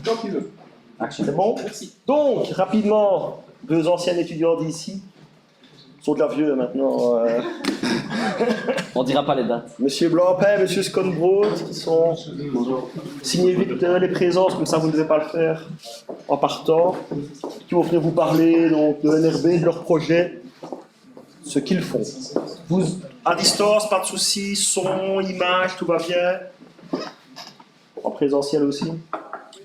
Quand tu veux. C'est bon? Merci. Donc, rapidement, deux anciens étudiants d'ici. Ils sont déjà vieux maintenant. On dira pas les dates. Monsieur Blancpain, Monsieur Sconbrod, qui sont. Signez vite les présences, comme ça vous ne devez pas le faire en partant. Qui vont venir vous parler donc, de NRB, de leur projet, ce qu'ils font. Vous, à distance, pas de soucis, son, image, tout va bien. En présentiel aussi.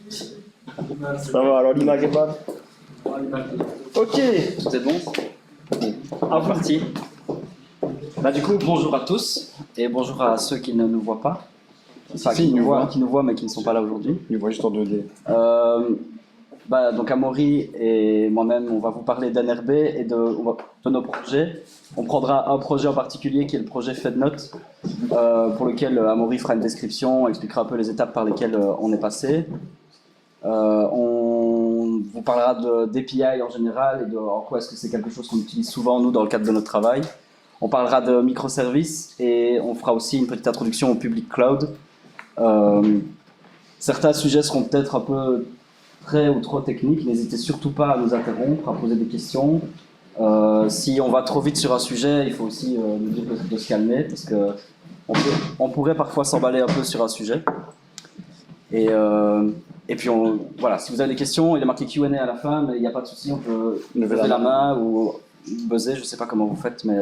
Ça va, alors l'image est bonne. Ok. Tout est bon? À vous. Parti. Bah, du coup, bonjour à tous et bonjour à ceux qui ne nous voient pas. Enfin, Si, qui nous voient mais qui ne sont pas là aujourd'hui. Il voit juste en 2D. Donc Amaury et moi-même, on va vous parler d'NRB et de nos projets. On prendra un projet en particulier qui est le projet FedNote, pour lequel Amaury fera une description, expliquera un peu les étapes par lesquelles on est passé. On vous parlera d'API en général et de en quoi est-ce que c'est quelque chose qu'on utilise souvent nous dans le cadre de notre travail. On parlera de microservices et on fera aussi une petite introduction au public cloud. Certains sujets seront peut-être un peu très ou trop techniques, n'hésitez surtout pas à nous interrompre, à poser des questions. Si on va trop vite sur un sujet, il faut aussi nous dire de se calmer, parce qu'on pourrait parfois s'emballer un peu sur un sujet. Et puis, voilà, si vous avez des questions, il est marqué Q&A à la fin, mais il n'y a pas de souci, on peut lever la main ou buzzer, je ne sais pas comment vous faites, mais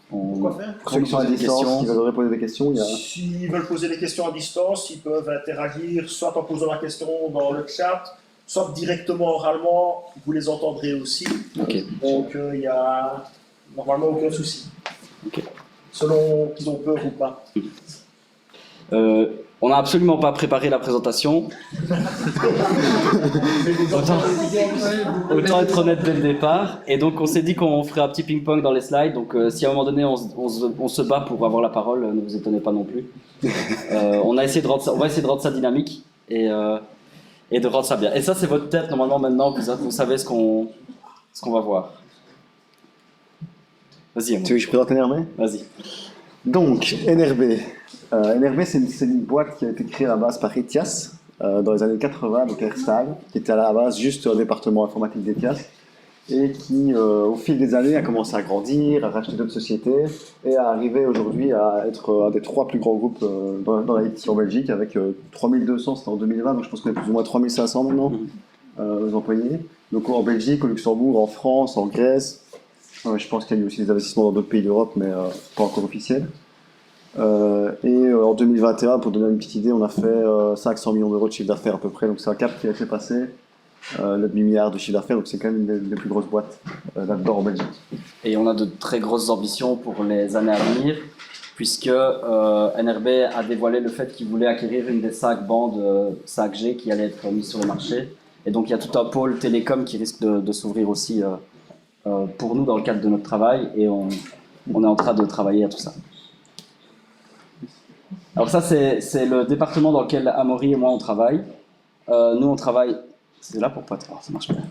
Quoi faire? Pour ceux qui sont à distance, qui veulent poser des questions, il y a... S'ils veulent poser des questions à distance, ils peuvent interagir soit en posant la question dans le chat, soit directement oralement, vous les entendrez aussi. Okay. Donc il n'y a normalement aucun souci. Okay. Selon qu'ils ont peur ou pas. On n'a absolument pas préparé la présentation. Autant être honnête dès le départ. Et donc on s'est dit qu'on ferait un petit ping-pong dans les slides. Donc si à un moment donné on se bat pour avoir la parole, ne vous étonnez pas non plus. On va essayer de rendre ça dynamique et de rendre ça bien. Et ça c'est votre tête normalement maintenant, vous savez ce qu'on va voir. Vas-y. Tu veux que je présente NRB? Vas-y. Donc, NRB. NRB, c'est une boîte qui a été créée à la base par ETIAS dans les années 80, donc Airstal, qui était à la base juste un département informatique d'ETIAS et qui, au fil des années, a commencé à grandir, à racheter d'autres sociétés et à arriver aujourd'hui à être un des 3 plus grands groupes dans l'IT en Belgique avec 3200, c'était en 2020, donc je pense qu'on est plus ou moins 3500 maintenant employés. Donc en Belgique, au Luxembourg, en France, en Grèce. Je pense qu'il y a eu aussi des investissements dans d'autres pays d'Europe, mais pas encore officiels. En 2021, pour donner une petite idée, on a fait 500 millions d'euros de chiffre d'affaires à peu près, donc c'est un cap qui a été passé, le demi-milliard de chiffre d'affaires, donc c'est quand même une des plus grosses boîtes là-dedans en Belgique. Et on a de très grosses ambitions pour les années à venir, puisque NRB a dévoilé le fait qu'il voulait acquérir une des 5 bandes 5G qui allait être mise sur le marché. Et donc il y a tout un pôle télécom qui risque de s'ouvrir aussi pour nous dans le cadre de notre travail, et on est en train de travailler à tout ça. Alors ça c'est le département dans lequel Amaury et moi on travaille. Nous on travaille, c'est là pour pas trop, ça marche pas.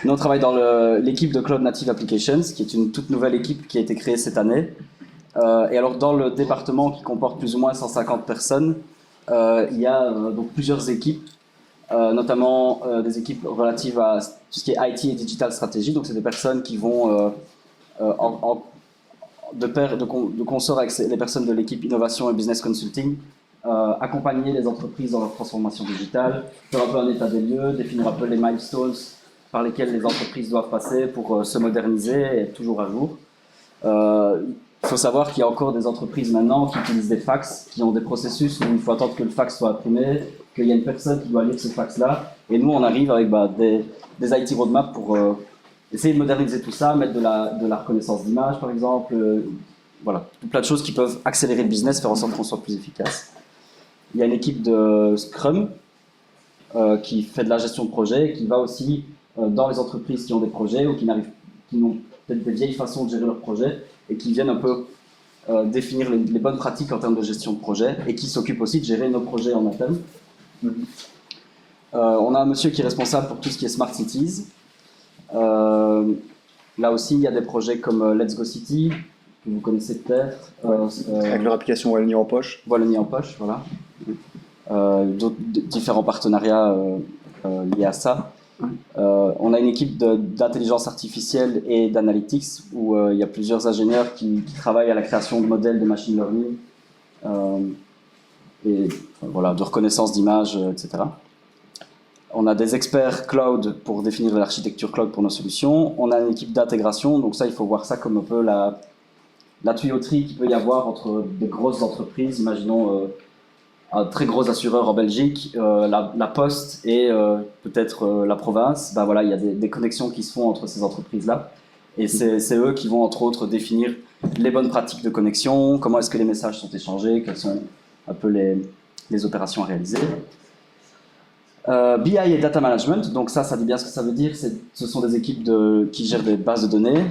Nous on travaille dans l'équipe de Cloud Native Applications, qui est une toute nouvelle équipe qui a été créée cette année. Et alors dans le département qui comporte plus ou moins 150 personnes, il y a donc plusieurs équipes, notamment des équipes relatives à tout ce qui est IT et Digital Strategy. Donc c'est des personnes qui vont de consort avec les personnes de l'équipe Innovation et Business Consulting, accompagner les entreprises dans leur transformation digitale, faire un peu un état des lieux, définir un peu les milestones par lesquels les entreprises doivent passer pour se moderniser et être toujours à jour. Il faut savoir qu'il y a encore des entreprises maintenant qui utilisent des fax, qui ont des processus où il faut attendre que le fax soit imprimé, qu'il y a une personne qui doit lire ce fax-là, et nous on arrive avec des IT roadmaps pour essayer de moderniser tout ça, mettre de la reconnaissance d'image par exemple, voilà, tout plein de choses qui peuvent accélérer le business, faire en sorte qu'on soit plus efficace. Il y a une équipe de Scrum qui fait de la gestion de projet, qui va aussi dans les entreprises qui ont des projets ou qui n'ont peut-être des vieilles façons de gérer leurs projets et qui viennent un peu définir les bonnes pratiques en termes de gestion de projet et qui s'occupent aussi de gérer nos projets en interne. On a un monsieur qui est responsable pour tout ce qui est Smart Cities. Là aussi, il y a des projets comme Let's Go City, que vous connaissez peut-être. Avec leur application Wallonie en poche. Wallonie en poche, voilà. différents partenariats liés à ça. On a une équipe d'intelligence artificielle et d'analytics où il y a plusieurs ingénieurs qui travaillent à la création de modèles de machine learning et voilà, de reconnaissance d'images, etc. On a des experts cloud pour définir l'architecture cloud pour nos solutions. On a une équipe d'intégration, donc ça, il faut voir ça comme un peu la tuyauterie qu'il peut y avoir entre des grosses entreprises, imaginons un très gros assureur en Belgique, la Poste et peut-être la province. Ben voilà, il y a des connexions qui se font entre ces entreprises-là. Et c'est eux qui vont, entre autres, définir les bonnes pratiques de connexion, comment est-ce que les messages sont échangés, quelles sont un peu les opérations à réaliser. BI et Data Management, donc ça dit bien ce que ça veut dire. Ce sont des équipes qui gèrent des bases de données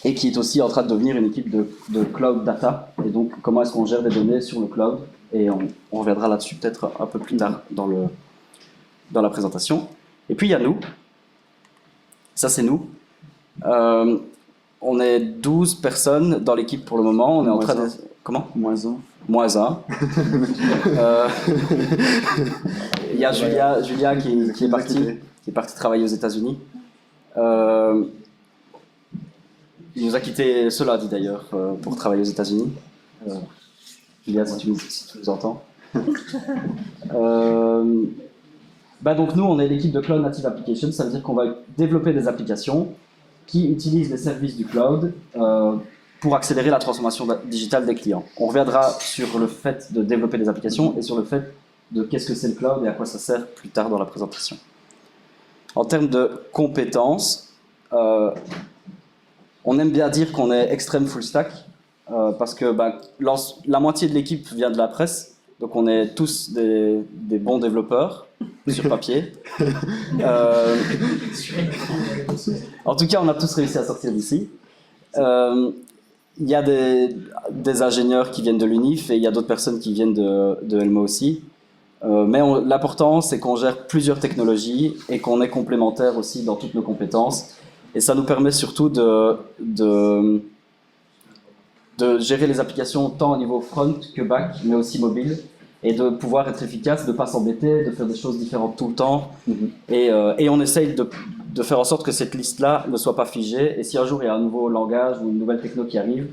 et qui est aussi en train de devenir une équipe de Cloud Data. Et donc, comment est-ce qu'on gère des données sur le cloud? Et on reviendra là-dessus peut-être un peu plus tard dans la présentation. Et puis, il y a nous. Ça, c'est nous. On est 12 personnes dans l'équipe pour le moment. On est en train de... Comment? -1. -1. Il y a Julia qui est partie travailler aux États-Unis. Il nous a quitté cela dit d'ailleurs pour travailler aux États-Unis. Julia, si tu nous entends. Donc nous, on est l'équipe de Cloud Native Applications. Ça veut dire qu'on va développer des applications qui utilisent les services du cloud pour accélérer la transformation digitale des clients. On reviendra sur le fait de développer des applications et sur le fait de qu'est-ce que c'est le cloud et à quoi ça sert plus tard dans la présentation. En termes de compétences, on aime bien dire qu'on est extrême full stack parce que la moitié de l'équipe vient de la presse, donc on est tous des bons développeurs sur papier. En tout cas, on a tous réussi à sortir d'ici. Il y a des ingénieurs qui viennent de l'UNIF et il y a d'autres personnes qui viennent de Elmo aussi. Mais l'important, c'est qu'on gère plusieurs technologies et qu'on est complémentaires aussi dans toutes nos compétences. Et ça nous permet surtout de gérer les applications tant au niveau front que back, mais aussi mobile, et de pouvoir être efficace, de ne pas s'embêter, de faire des choses différentes tout le temps. Et on essaye de faire en sorte que cette liste-là ne soit pas figée. Et si un jour il y a un nouveau langage ou une nouvelle techno qui arrive,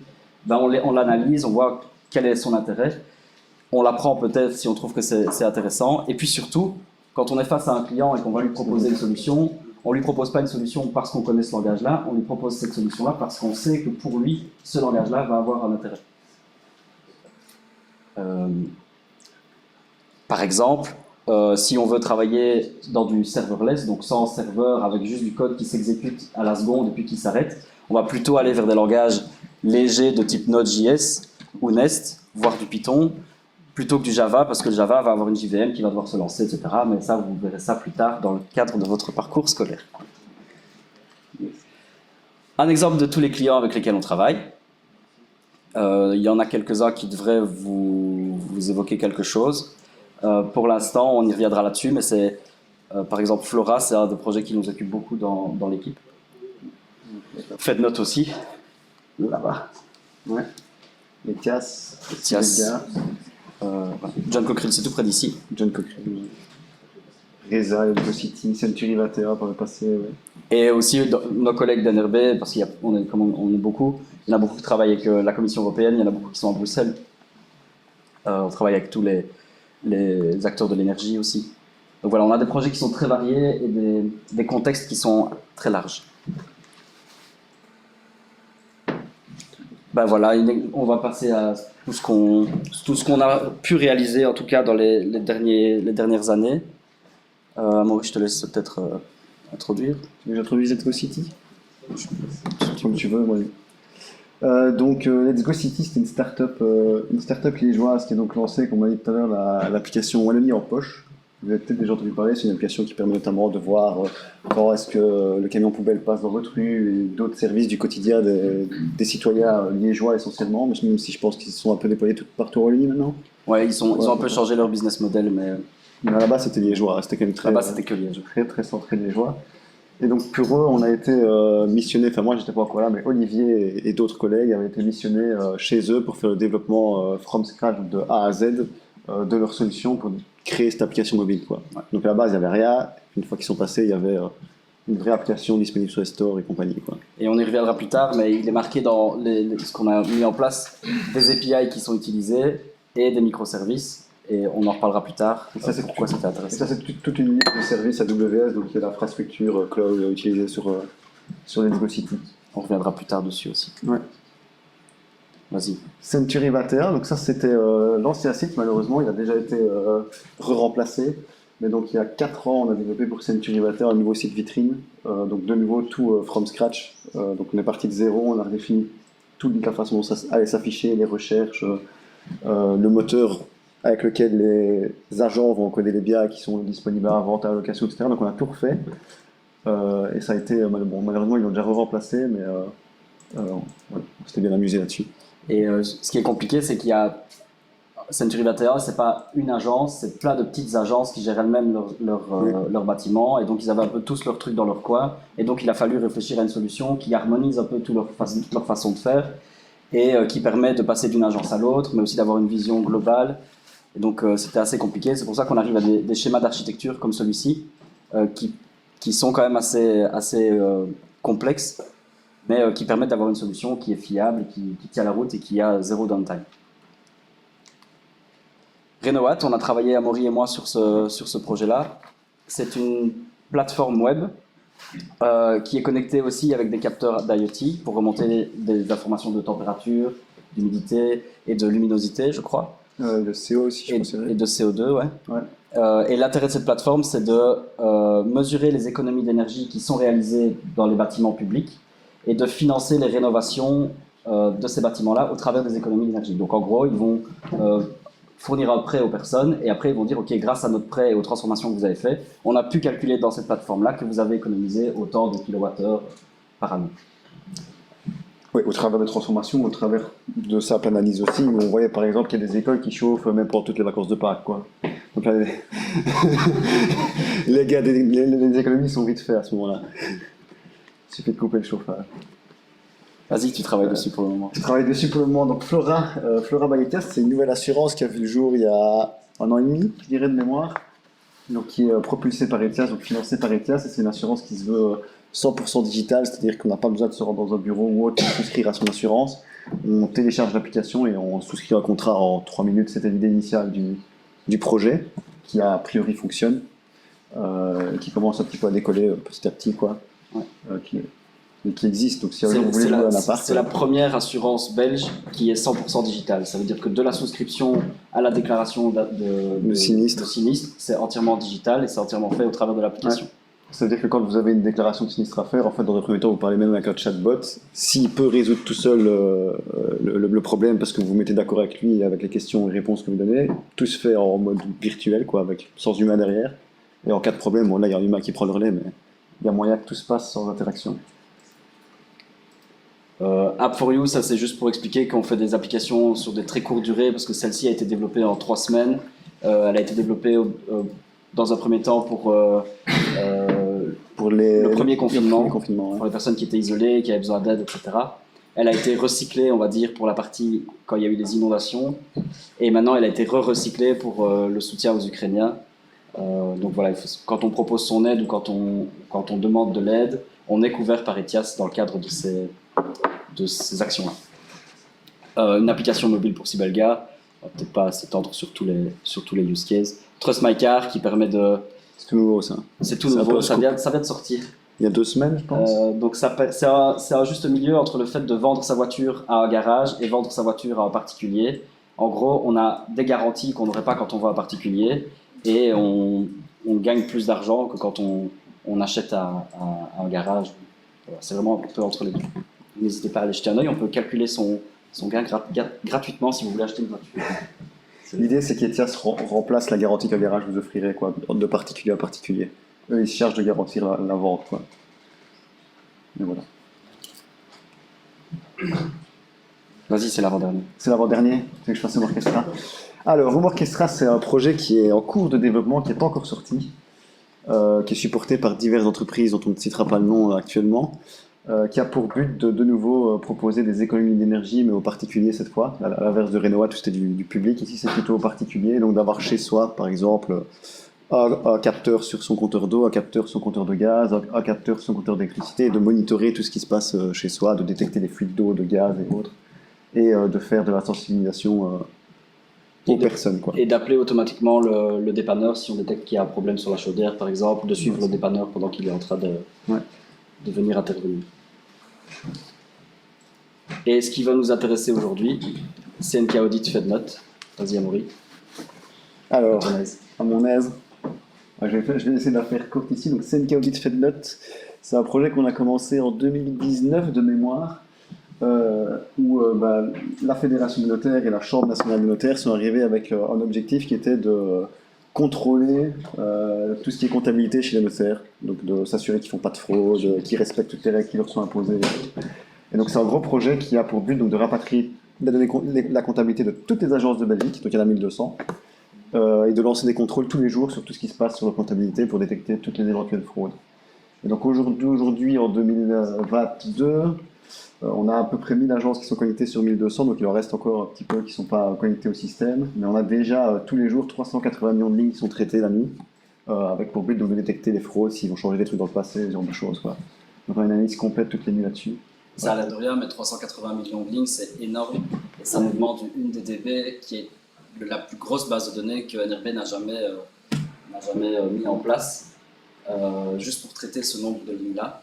on l'analyse, on voit quel est son intérêt. On l'apprend peut-être si on trouve que c'est intéressant. Et puis surtout, quand on est face à un client et qu'on va lui proposer une solution, on ne lui propose pas une solution parce qu'on connaît ce langage-là, on lui propose cette solution-là parce qu'on sait que pour lui, ce langage-là va avoir un intérêt. Par exemple, si on veut travailler dans du serverless, donc sans serveur, avec juste du code qui s'exécute à la seconde et puis qui s'arrête, on va plutôt aller vers des langages légers de type Node.js ou Nest, voire du Python, plutôt que du Java, parce que le Java va avoir une JVM qui va devoir se lancer, etc. Mais ça, vous verrez ça plus tard dans le cadre de votre parcours scolaire. Un exemple de tous les clients avec lesquels on travaille. Il y en a quelques-uns qui devraient vous évoquer quelque chose. Pour l'instant, on y reviendra là-dessus, mais c'est, par exemple, Flora, c'est un des projets qui nous occupe beaucoup dans l'équipe. Faites note aussi, là-bas. Ouais. Les Thias. John Cochrane, c'est tout près d'ici. John Cochrane. Reza, City, Century 21 par le passé. Ouais. Et aussi nos collègues d'NRB, parce qu'on est beaucoup. Il y en a beaucoup qui travaillent avec la Commission européenne, il y en a beaucoup qui sont à Bruxelles. On travaille avec tous les acteurs de l'énergie aussi. Donc voilà, on a des projets qui sont très variés et des contextes qui sont très larges. Voilà, on va passer à tout ce qu'on a pu réaliser, en tout cas dans les dernières années. Moi, je te laisse peut-être introduire. Tu veux que j'introduise Let's Go City? Comme tu veux, moi. Donc, Let's Go City, c'était une start-up liégeoise qui est donc lancée, comme on l'a dit tout à l'heure, l'application Wallonie en poche. Vous avez peut-être déjà entendu parler, c'est une application qui permet notamment de voir quand est-ce que le camion poubelle passe dans votre rue et d'autres services du quotidien des citoyens liégeois essentiellement, même si je pense qu'ils sont un peu déployés partout en Wallonie maintenant. Ouais, ils ont un peu changé leur business model, mais à la base c'était liégeois, c'était quand même c'était que liégeois. Très centré liégeois. Et donc pour eux, on a été missionnés, enfin moi j'étais pas encore là, mais Olivier et d'autres collègues avaient été missionnés chez eux pour faire le développement from scratch de A à Z de leur solution pour créer cette application mobile, quoi. Donc à la base, il n'y avait rien. Une fois qu'ils sont passés, il y avait une vraie application disponible sur les stores et compagnie, quoi. Et on y reviendra plus tard, mais il est marqué dans ce qu'on a mis en place, des API qui sont utilisés et des microservices. Et on en reparlera plus tard. Et ça, c'est pourquoi c'était Et intéressant. ça, c'est toute une liste de services AWS, donc il y a l'infrastructure cloud utilisée sur les City. On reviendra plus tard dessus aussi. Ouais. Vas-y. Century 21, donc ça c'était l'ancien site, malheureusement il a déjà été remplacé. Mais donc il y a 4 ans, on a développé pour Century 21 un nouveau site vitrine, donc de nouveau tout from scratch. Donc on est parti de zéro, on a redéfini toute la façon dont ça allait s'afficher, les recherches, le moteur avec lequel les agents vont coder les biens qui sont disponibles à la vente, à la location, etc. Donc on a tout refait. Et ça a été, bon, malheureusement ils l'ont déjà remplacé, mais on s'était bien amusé là-dessus. Et ce qui est compliqué, c'est qu'il y a Century 21, c'est pas une agence, c'est plein de petites agences qui gèrent elles-mêmes leur bâtiment, et donc ils avaient un peu tous leurs trucs dans leur coin, et donc il a fallu réfléchir à une solution qui harmonise un peu toute leur façon de faire, et qui permet de passer d'une agence à l'autre, mais aussi d'avoir une vision globale. Et donc c'était assez compliqué, c'est pour ça qu'on arrive à des schémas d'architecture comme celui-ci, qui sont quand même assez complexes, mais qui permettent d'avoir une solution qui est fiable, qui tient la route et qui a zéro downtime. Renowat, on a travaillé, Amaury et moi, sur ce projet-là. C'est une plateforme web qui est connectée aussi avec des capteurs d'IoT pour remonter des informations de température, d'humidité et de luminosité, je crois. De CO aussi, je pense. Et de CO2, ouais. Ouais. Et l'intérêt de cette plateforme, c'est de mesurer les économies d'énergie qui sont réalisées dans les bâtiments publics et de financer les rénovations de ces bâtiments-là au travers des économies d'énergie. Donc en gros, ils vont fournir un prêt aux personnes et après ils vont dire ok, grâce à notre prêt et aux transformations que vous avez fait, on a pu calculer dans cette plateforme-là que vous avez économisé autant de kilowattheures par année. Oui, au travers des transformations, au travers de sa analyse aussi, où on voyait par exemple qu'il y a des écoles qui chauffent même pendant toutes les vacances de Pâques, quoi. Donc là, les gars, les économies sont vite faites à ce moment-là. Il suffit de couper le chauffage. Vas-y, tu travailles dessus pour le moment. Je travaille dessus pour le moment. Donc Flora by Etias, c'est une nouvelle assurance qui a vu le jour il y a 1 an et demi, je dirais de mémoire. Donc qui est propulsée par Etias, donc financée par Etias, et c'est une assurance qui se veut 100% digitale, c'est-à-dire qu'on n'a pas besoin de se rendre dans un bureau ou autre pour souscrire à son assurance. On télécharge l'application et on souscrit un contrat en 3 minutes. C'était l'idée initiale du projet, qui a priori fonctionne, qui commence un petit peu à décoller petit à petit, quoi. Ouais. Qui existe. Donc si vous voulez jouer à un appart, c'est la première assurance belge qui est 100% digitale. Ça veut dire que de la souscription à la déclaration de sinistre, c'est entièrement digital et c'est entièrement fait au travers de l'application. Ouais. Ça veut dire que quand vous avez une déclaration de sinistre à faire, en fait, dans un premier temps, vous parlez même avec un chatbot. S'il peut résoudre tout seul le problème parce que vous vous mettez d'accord avec lui et avec les questions et réponses que vous donnez, tout se fait en mode virtuel, quoi, avec sans humain derrière. Et en cas de problème, bon, là, il y a un humain qui prend le relais, mais il y a moyen que tout se passe sans interaction. App4U, ça c'est juste pour expliquer qu'on fait des applications sur des très courtes durées parce que celle-ci a été développée en 3 semaines. Elle a été développée dans un premier temps pour le premier confinement, pour les personnes qui étaient isolées, qui avaient besoin d'aide, etc. Elle a été recyclée, on va dire, pour la partie quand il y a eu des inondations. Et maintenant, elle a été recyclée pour le soutien aux Ukrainiens. Donc voilà, quand on propose son aide ou quand on demande de l'aide, on est couvert par Etias dans le cadre de ces actions-là. Une application mobile pour Sibelga, on va peut-être pas s'étendre sur tous les use cases. Trust My Car qui permet de... C'est tout nouveau, ça. C'est tout nouveau, ça vient de sortir. Il y a 2 semaines, je pense. Donc c'est un juste milieu entre le fait de vendre sa voiture à un garage et vendre sa voiture à un particulier. En gros, on a des garanties qu'on n'aurait pas quand on va à un particulier et on gagne plus d'argent que quand on achète à un garage. Voilà, c'est vraiment un peu entre les deux. N'hésitez pas à aller jeter un œil, on peut calculer son gain gratuitement si vous voulez acheter une voiture. L'idée, c'est qu'Etias remplace la garantie qu'un garage vous offrirait, quoi, de particulier à particulier. Eux, ils se chargent de garantir la vente, quoi. Et voilà. Vas-y, c'est l'avant-dernier. C'est l'avant-dernier, c'est que je fasse Home Orchestra. Alors, Home Orchestra, c'est un projet qui est en cours de développement, qui n'est pas encore sorti, qui est supporté par diverses entreprises dont on ne citera pas le nom actuellement. qui a pour but de nouveau proposer des économies d'énergie, mais aux particuliers cette fois. À l'inverse de Renoir, tout c'était du public. Ici, c'est plutôt aux particuliers. Donc d'avoir chez soi, par exemple, un capteur sur son compteur d'eau, un capteur sur son compteur de gaz, un capteur sur son compteur d'électricité, et de monitorer tout ce qui se passe chez soi, de détecter les fuites d'eau, de gaz et autres, et de faire de la sensibilisation aux personnes, quoi. Et d'appeler automatiquement le dépanneur si on détecte qu'il y a un problème sur la chaudière, par exemple, de suivre le dépanneur pendant qu'il est en train de venir intervenir. Et ce qui va nous intéresser aujourd'hui, c'est CNK Audit FedNote. Vas-y, Amaury. Alors, à mon aise. Je vais essayer de la faire courte ici. Donc, CNK Audit FedNote, c'est un projet qu'on a commencé en 2019 de mémoire, où la Fédération des notaires et la Chambre nationale des notaires sont arrivés avec un objectif qui était de contrôler tout ce qui est comptabilité chez les notaires, donc de s'assurer qu'ils ne font pas de fraude, qu'ils respectent toutes les règles qui leur sont imposées. Et donc c'est un gros projet qui a pour but donc, de rapatrier la comptabilité de toutes les agences de Belgique, donc il y en a 1200, et de lancer des contrôles tous les jours sur tout ce qui se passe sur la comptabilité pour détecter toutes les éventuelles fraudes. Et donc aujourd'hui en 2022, on a à peu près 1000 agences qui sont connectées sur 1200, donc il en reste encore un petit peu qui ne sont pas connectées au système. Mais on a déjà tous les jours 380 millions de lignes qui sont traitées la nuit, avec pour but donc, de détecter les fraudes, s'ils ont changé des trucs dans le passé, ce genre de choses, quoi. Donc on a une analyse complète toutes les nuits là-dessus. Ça a l'air de rien, mais 380 millions de lignes, c'est énorme. Et ça nous demande une DDB qui est la plus grosse base de données que NRB n'a jamais mis en place, juste pour traiter ce nombre de lignes-là.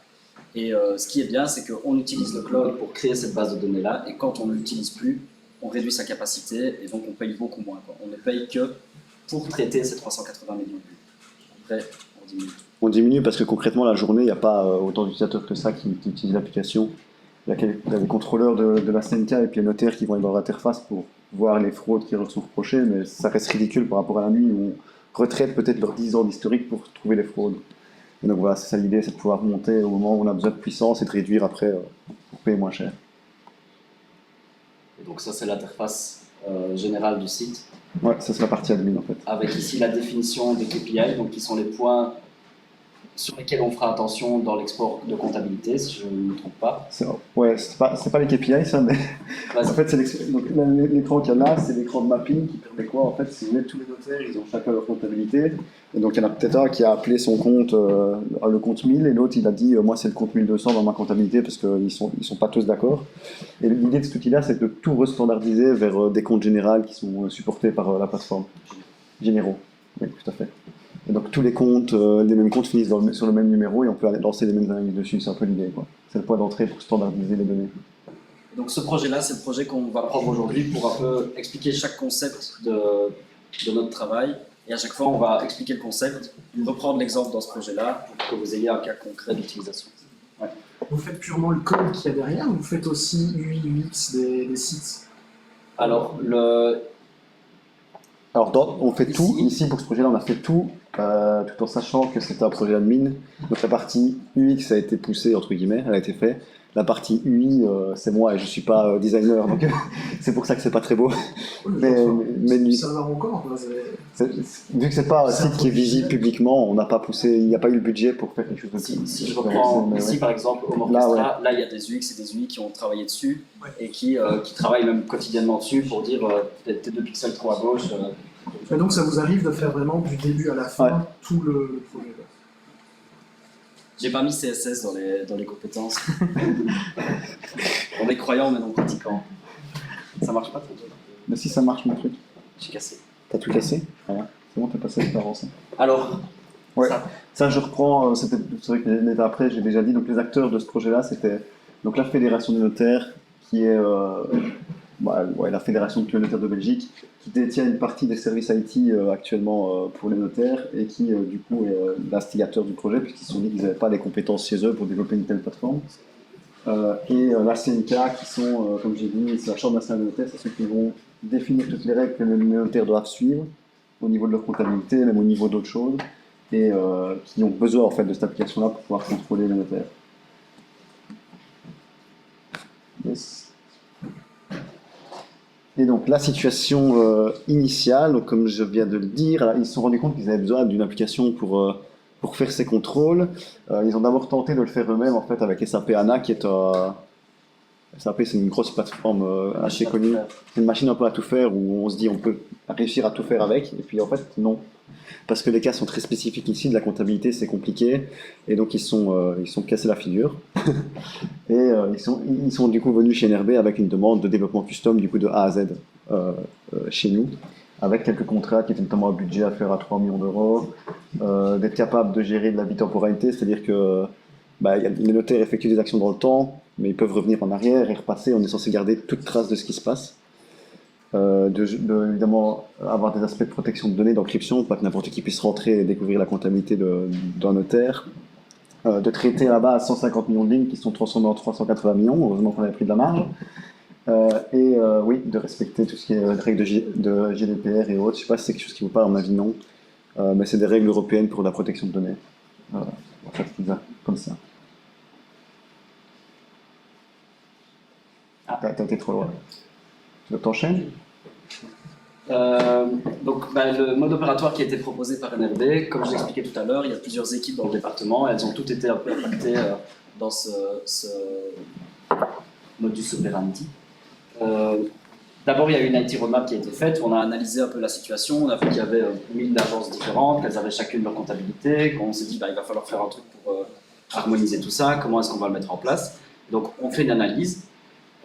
Et ce qui est bien, c'est qu'on utilise le cloud pour créer cette base de données-là, et quand on ne l'utilise plus, on réduit sa capacité, et donc on paye beaucoup moins, quoi. On ne paye que pour traiter ces 380 millions de lignes. Après, on diminue. On diminue parce que concrètement, la journée, il n'y a pas autant d'utilisateurs que ça qui utilisent l'application. Il y a des contrôleurs de la CNK et puis les notaires qui vont être dans l'interface pour voir les fraudes qui leur sont reprochées, mais ça reste ridicule par rapport à la nuit où on retraite peut-être leurs 10 ans d'historique pour trouver les fraudes. Et donc voilà, c'est ça l'idée, c'est de pouvoir monter au moment où on a besoin de puissance et de réduire après pour payer moins cher. Et donc ça, c'est l'interface générale du site. Ouais, ça c'est la partie admin en fait. Avec ici la définition des KPI, donc qui sont les points sur lesquels on fera attention dans l'export de comptabilité, si je ne me trompe pas. Ouais, c'est pas les KPI ça, mais en fait c'est l'écran qu'il y a là, c'est l'écran de mapping qui permet quoi? En fait, si vous voulez, tous les notaires, ils ont chacun leur comptabilité, et donc il y en a peut-être un qui a appelé son compte le compte 1000, et l'autre il a dit moi c'est le compte 1200 dans ma comptabilité, parce qu'ils sont pas tous d'accord. Et l'idée de cet outil-là, c'est de tout restandardiser vers des comptes généraux qui sont supportés par la plateforme. Généraux, oui, tout à fait. Et donc tous les comptes, les mêmes comptes finissent sur le même numéro et on peut lancer les mêmes analyses dessus, c'est un peu l'idée, quoi. C'est le point d'entrée pour standardiser les données. Donc ce projet-là, c'est le projet qu'on va prendre aujourd'hui pour un peu expliquer chaque concept de notre travail. Et à chaque fois, on va expliquer le concept, reprendre l'exemple dans ce projet-là pour que vous ayez un cas concret d'utilisation. Ouais. Vous faites purement le code qu'il y a derrière ou vous faites aussi UI, UX des sites? Alors, on fait tout. Ici, pour ce projet-là, on a fait tout, tout en sachant que c'était un projet admin. Donc la partie UX a été poussée, entre guillemets, elle a été faite. La partie UI, c'est moi et je suis pas designer, donc c'est pour ça que c'est pas très beau. Mais ça va encore. Vu que c'est pas un site qui est visible publiquement, on n'a pas poussé, il n'y a pas eu le budget pour faire quelque chose de plus. Si je reprends ici par exemple au Orchestra, là il y a des UX et des UI qui ont travaillé dessus et qui travaillent même quotidiennement dessus pour dire t'es 2 pixels trop à gauche. Et donc ça vous arrive de faire vraiment du début à la fin tout le projet. J'ai pas mis CSS dans les compétences. On est croyants mais non pratiquants. Ça marche pas trop. Mais si ça marche mon truc. J'ai cassé. T'as tout cassé? Voilà. C'est bon, t'as passé l'expérience. Alors, ouais. Ça je reprends, c'est vrai que l'étape après, j'ai déjà dit, donc les acteurs de ce projet-là, c'était donc la Fédération des notaires, qui est la Fédération de tous les notaires de Belgique, qui détient une partie des services IT actuellement pour les notaires, et qui du coup est l'instigateur du projet, puisqu'ils se sont dit qu'ils n'avaient pas les compétences chez eux pour développer une telle plateforme. Et la CNK, qui sont, comme j'ai dit, c'est la Chambre nationale des notaires, c'est ceux qui vont définir toutes les règles que les notaires doivent suivre, au niveau de leur comptabilité, même au niveau d'autres choses, et qui ont besoin en fait de cette application-là pour pouvoir contrôler les notaires. Yes. Et donc la situation initiale, donc, comme je viens de le dire, ils se sont rendus compte qu'ils avaient besoin d'une application pour pour faire ces contrôles, ils ont d'abord tenté de le faire eux-mêmes en fait avec SAP HANA qui est SAP, c'est une grosse plateforme assez connue. C'est une machine un peu à tout faire où on se dit on peut réussir à tout faire avec, et puis en fait non. Parce que les cas sont très spécifiques ici, de la comptabilité c'est compliqué, et donc ils sont cassés la figure. Et ils sont du coup venus chez NRB avec une demande de développement custom du coup de A à Z chez nous, avec quelques contrats qui étaient notamment un budget à faire à 3 millions d'euros, d'être capable de gérer de la bitemporalité, c'est-à-dire que les notaires effectuent des actions dans le temps, mais ils peuvent revenir en arrière et repasser. On est censé garder toute trace de ce qui se passe. Évidemment, avoir des aspects de protection de données, d'encryption, pas que n'importe qui puisse rentrer et découvrir la comptabilité d'un notaire. De traiter là-bas à 150 millions de lignes qui sont transformées en 380 millions, heureusement qu'on avait pris de la marge. Oui, de respecter tout ce qui est règles de GDPR et autres. Je ne sais pas si c'est quelque chose qui vous parle, à mon avis non. Mais c'est des règles européennes pour la protection de données. En fait, comme ça. T'as été trop loin. Tu veux t'enchaîner? Le mode opératoire qui a été proposé par NRB, comme je l'expliquais tout à l'heure, il y a plusieurs équipes dans le département, elles ont toutes été un peu impactées dans ce modus operandi. D'abord, il y a eu une IT roadmap qui a été faite, où on a analysé un peu la situation, on a vu qu'il y avait 1000 agences différentes, qu'elles avaient chacune leur comptabilité, qu'on s'est dit il va falloir faire un truc pour harmoniser tout ça, comment est-ce qu'on va le mettre en place. Donc on fait une analyse.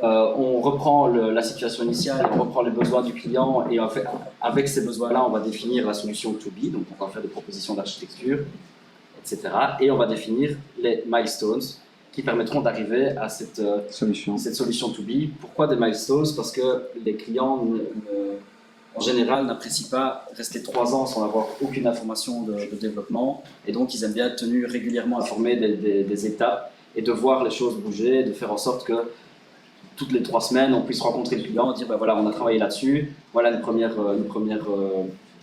On reprend la situation initiale, on reprend les besoins du client et en fait, avec ces besoins-là, on va définir la solution to be, donc on va faire des propositions d'architecture, etc. Et on va définir les milestones qui permettront d'arriver à cette solution to be. Pourquoi des milestones? Parce que les clients, en général, n'apprécient pas rester 3 ans sans avoir aucune information de développement et donc ils aiment bien être tenus régulièrement informés des étapes et de voir les choses bouger, de faire en sorte que toutes les 3 semaines, on puisse rencontrer le client et dire voilà, on a travaillé là-dessus, voilà une première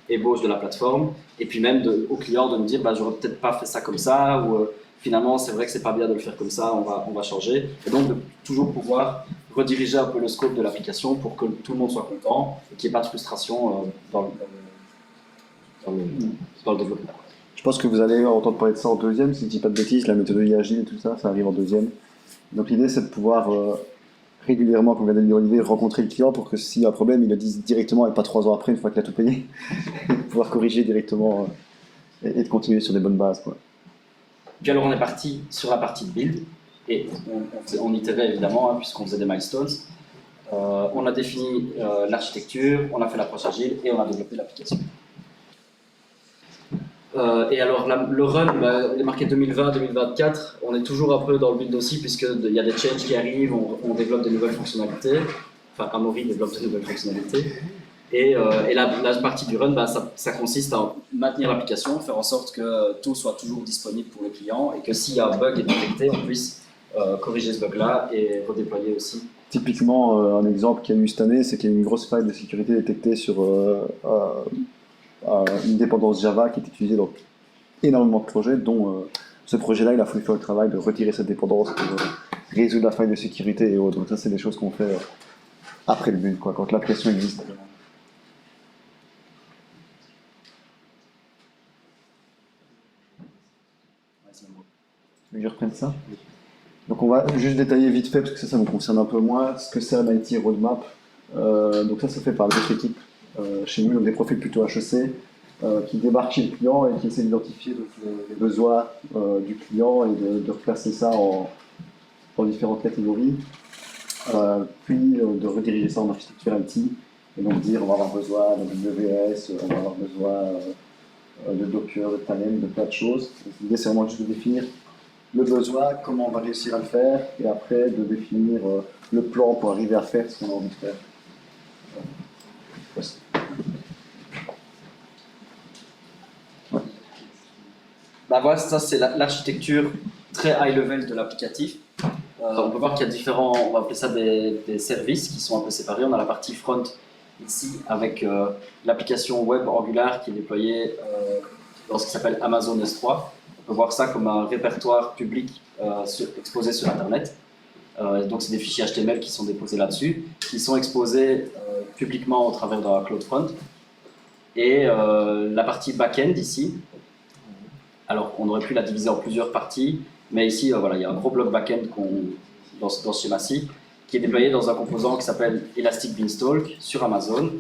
ébauche de la plateforme, et puis même au client de nous dire j'aurais peut-être pas fait ça comme ça, ou finalement c'est vrai que c'est pas bien de le faire comme ça, on va changer, et donc de toujours pouvoir rediriger un peu le scope de l'application pour que tout le monde soit content et qu'il n'y ait pas de frustration dans le développement. Je pense que vous allez entendre parler de ça en deuxième, si je ne dis pas de bêtises, la méthodologie agile et tout ça, ça arrive en deuxième. Donc l'idée c'est de pouvoir régulièrement, comme vient de le dire Olivier, rencontrer le client pour que s'il y a un problème, il le dise directement et pas 3 ans après, une fois qu'il a tout payé, et de pouvoir corriger directement et de continuer sur des bonnes bases, quoi. Puis alors on est parti sur la partie de build, et on itérait évidemment, puisqu'on faisait des milestones. On a défini l'architecture, on a fait l'approche agile et on a développé l'application. Et alors le run, il est marqué 2020-2024, on est toujours un peu dans le build aussi puisqu'il y a des changes qui arrivent, on développe des nouvelles fonctionnalités, enfin Amaury développe de nouvelles fonctionnalités. Et la partie du run, ça consiste à maintenir l'application, faire en sorte que tout soit toujours disponible pour le client et que s'il y a un bug détecté, on puisse corriger ce bug-là et redéployer aussi. Typiquement, un exemple qu'il y a eu cette année, c'est qu'il y a eu une grosse faille de sécurité détectée sur une dépendance Java qui est utilisée dans énormément de projets, dont ce projet-là, il a fallu faire le travail de retirer cette dépendance pour résoudre la faille de sécurité et autres. Donc ça, c'est des choses qu'on fait après le build, quand l'application existe. Tu veux que je reprenne ça? Donc on va juste détailler vite fait, parce que ça me concerne un peu moins, ce que c'est un IT roadmap. Donc ça se fait par d'autres équipes chez nous, donc des profils plutôt HEC, qui débarquent chez le client et qui essaient d'identifier les besoins du client et de replacer ça en différentes catégories, puis de rediriger ça en architecture IT, et donc dire on va avoir besoin de WS, on va avoir besoin de Docker, de Talend, de tas de choses. L'idée c'est vraiment juste de définir le besoin, comment on va réussir à le faire, et après de définir le plan pour arriver à faire ce qu'on a envie de faire. Voilà, ça c'est l'architecture très high level de l'applicatif. On peut voir qu'il y a différents, on va appeler ça des services qui sont un peu séparés. On a la partie front ici avec l'application web Angular qui est déployée dans ce qui s'appelle Amazon S3. On peut voir ça comme un répertoire public exposé sur Internet. Donc c'est des fichiers HTML qui sont déposés là-dessus, qui sont exposés publiquement au travers de la CloudFront. Et la partie back-end ici, Alors, on aurait pu la diviser en plusieurs parties, mais ici, voilà, il y a un gros bloc back-end dans ce schéma-ci, qui est déployé dans un composant qui s'appelle Elastic Beanstalk sur Amazon.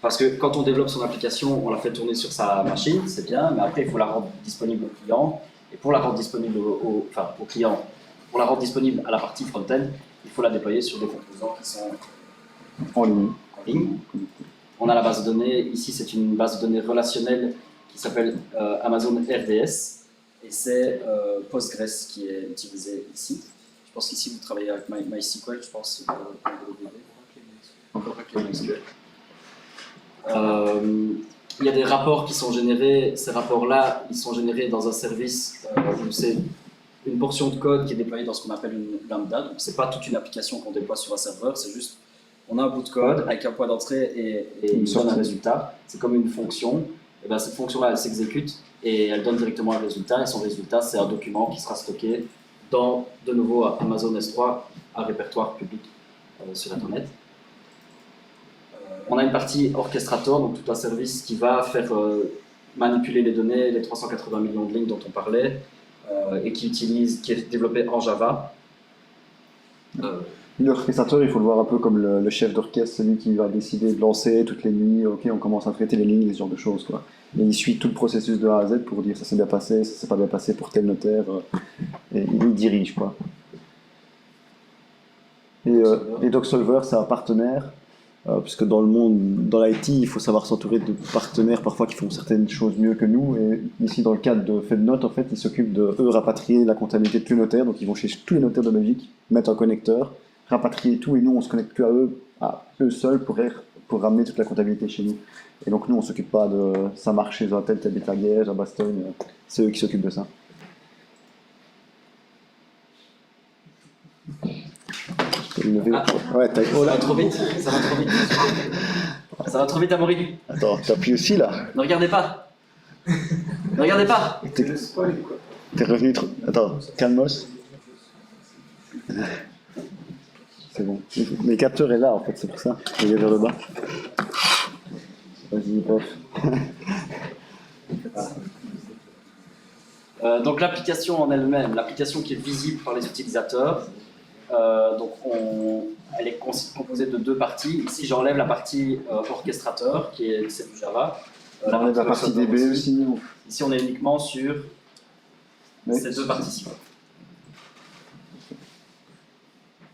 Parce que quand on développe son application, on la fait tourner sur sa machine, c'est bien, mais après, il faut la rendre disponible au client. Et pour la rendre disponible au client, pour la rendre disponible à la partie front-end, il faut la déployer sur des composants qui sont En ligne. en ligne. On a la base de données, ici c'est une base de données relationnelle qui s'appelle Amazon RDS, et c'est Postgres qui est utilisé ici. Je pense qu'ici vous travaillez avec MySQL, je pense, encore avec MySQL. Il y a des rapports qui sont générés, ces rapports-là, ils sont générés dans un service où c'est une portion de code qui est déployée dans ce qu'on appelle une lambda. Donc c'est pas toute une application qu'on déploie sur un serveur, c'est juste on a un bout de code avec un point d'entrée et il donne un résultat. C'est comme une fonction. Et bien, cette fonction-là, elle s'exécute et elle donne directement un résultat. Et son résultat, c'est un document qui sera stocké dans, de nouveau, Amazon S3, un répertoire public sur Internet. On a une partie orchestrator, donc tout un service qui va faire manipuler les données, les 380 millions de lignes dont on parlait, et qui est développé en Java. L'orchestrateur, il faut le voir un peu comme le chef d'orchestre, celui qui va décider de lancer toutes les nuits, ok, on commence à traiter les lignes, ce genre de choses, quoi. Et il suit tout le processus de A à Z pour dire ça s'est bien passé, ça s'est pas bien passé pour tel notaire, et il dirige, quoi. Et DocSolver, c'est un partenaire, puisque dans le monde, dans l'IT, il faut savoir s'entourer de partenaires parfois qui font certaines choses mieux que nous. Et ici, dans le cadre de FedNote, en fait, ils s'occupent de rapatrier la comptabilité de tous les notaires. Donc, ils vont chez tous les notaires de Belgique, mettre un connecteur, rapatrier tout, et nous, on se connecte que à eux seuls pour ramener toute la comptabilité chez nous. Et donc, nous, on s'occupe pas de ça marche chez un tel est à Liège, à Bastogne. C'est eux qui s'occupent de ça. Ouais, Ça va trop vite, ça va trop vite. Ça va trop vite, Amaury. Attends, t'appuies aussi là. Ne regardez pas. Ne regardez pas. T'es revenu trop. Attends, calmos. C'est bon. Les capteurs est là en fait, c'est pour ça. Il est vers le bas. Vas-y, pof. Donc l'application en elle-même, l'application qui est visible par les utilisateurs, elle est composée de deux parties. Ici, j'enlève la partie orchestrateur, c'est du Java. On enlève la partie DB aussi. Ici, on est uniquement sur ces deux parties-ci.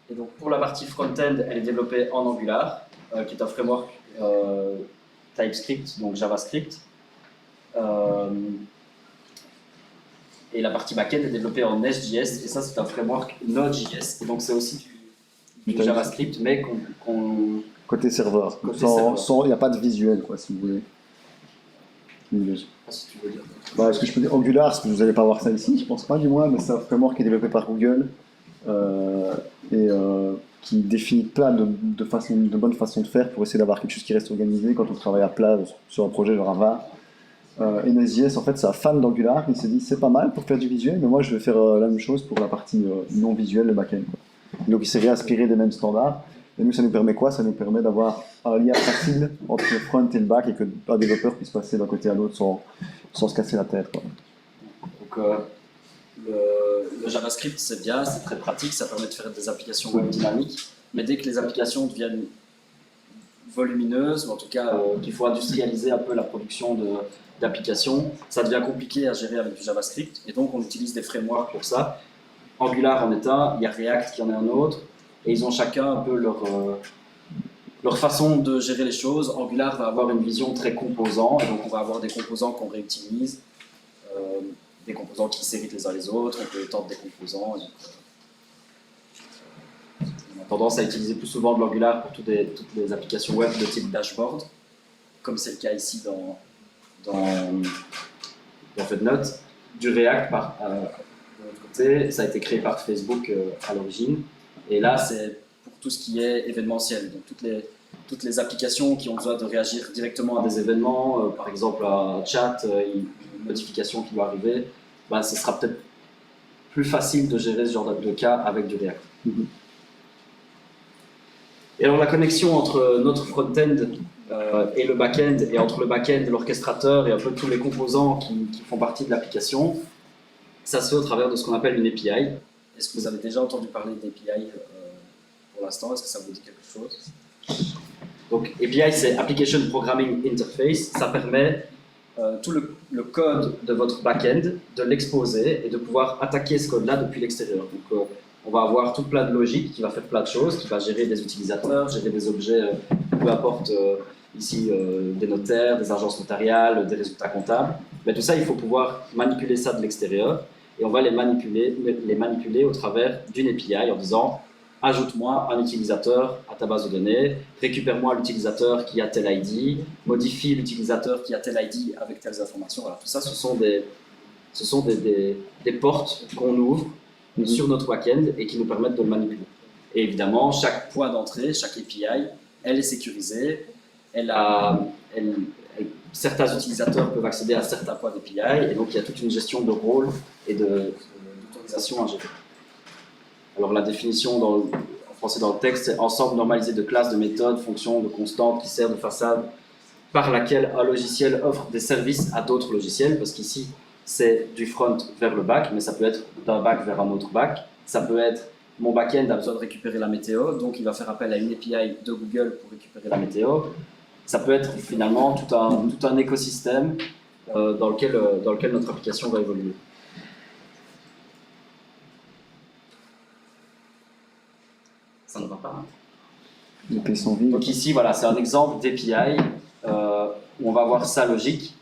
Et donc, pour la partie front-end, elle est développée en Angular, qui est un framework TypeScript, donc JavaScript. Et la partie back-end est développée en Nest.js, et ça c'est un framework Node.js. Et donc c'est aussi du JavaScript, mais côté serveur. Il n'y a pas de visuel, quoi, si vous voulez. Si tu veux dire. Est-ce que je peux dire Angular, parce que vous n'allez pas voir ça ici, je pense pas du moins, mais c'est un framework qui est développé par Google qui définit plein de bonnes façons de faire pour essayer d'avoir quelque chose qui reste organisé quand on travaille à plat sur un projet genre Java. Et Node.js, en fait, c'est un fan d'Angular. Il s'est dit c'est pas mal pour faire du visuel, mais moi je vais faire la même chose pour la partie non visuelle, le back-end. Donc il s'est réinspiré des mêmes standards. Et nous, ça nous permet quoi? Ça nous permet d'avoir un lien facile entre le front et le back et qu'un développeur puisse passer d'un côté à l'autre sans se casser la tête, quoi. Donc le JavaScript, c'est bien, c'est très pratique, ça permet de faire des applications web dynamiques. Mais dès que les applications deviennent volumineuses, ou en tout cas qu'il faut industrialiser un peu la production d'applications, ça devient compliqué à gérer avec du JavaScript, et donc on utilise des frameworks pour ça. Angular en est un, il y a React qui en est un autre, et ils ont chacun un peu leur façon de gérer les choses. Angular va avoir une vision très composant, et donc on va avoir des composants qu'on réutilise, des composants qui s'éritent les uns les autres, on peut étendre des composants. On a tendance à utiliser plus souvent de l'Angular pour toutes les applications web de type dashboard, comme c'est le cas ici dans FedNote. Du React, de l'autre côté, ça a été créé par Facebook à l'origine. Et là, c'est pour tout ce qui est événementiel. Donc toutes les applications qui ont besoin de réagir directement à des événements, par exemple un chat, une notification qui doit arriver, ce sera peut-être plus facile de gérer ce genre de cas avec du React. Et alors la connexion entre notre front-end et le back-end, et entre le back-end, l'orchestrateur et un peu tous les composants qui font partie de l'application, ça se fait au travers de ce qu'on appelle une API. Est-ce que vous avez déjà entendu parler d'API pour l'instant? Est-ce que ça vous dit quelque chose? Donc API, c'est Application Programming Interface. Ça permet tout le code de votre back-end de l'exposer et de pouvoir attaquer ce code-là depuis l'extérieur. Donc on va avoir tout plein de logique qui va faire plein de choses, qui va gérer des utilisateurs, gérer des objets, peu importe ici des notaires, des agences notariales, des résultats comptables. Mais tout ça, il faut pouvoir manipuler ça de l'extérieur et on va les manipuler au travers d'une API en disant ajoute-moi un utilisateur à ta base de données, récupère-moi l'utilisateur qui a tel ID, modifie l'utilisateur qui a tel ID avec telles informations. Voilà, tout ça, ce sont des portes qu'on ouvre sur notre back-end et qui nous permettent de le manipuler. Et évidemment, chaque point d'entrée, chaque API, elle est sécurisée, certains utilisateurs peuvent accéder à certains points d'API et donc il y a toute une gestion de rôle et d'autorisation à gérer. Alors la définition en français dans le texte, c'est ensemble normalisé de classes, de méthodes, fonctions, de constantes qui servent de façade par laquelle un logiciel offre des services à d'autres logiciels, parce qu'ici c'est du front vers le back, mais ça peut être d'un back vers un autre back. Ça peut être mon back-end a besoin de récupérer la météo, donc il va faire appel à une API de Google pour récupérer la météo. Ça peut être finalement tout un écosystème dans lequel notre application va évoluer. Ça ne va pas. Hein. Les pays sont vides. Donc ici, voilà, c'est un exemple d'API où on va voir sa logique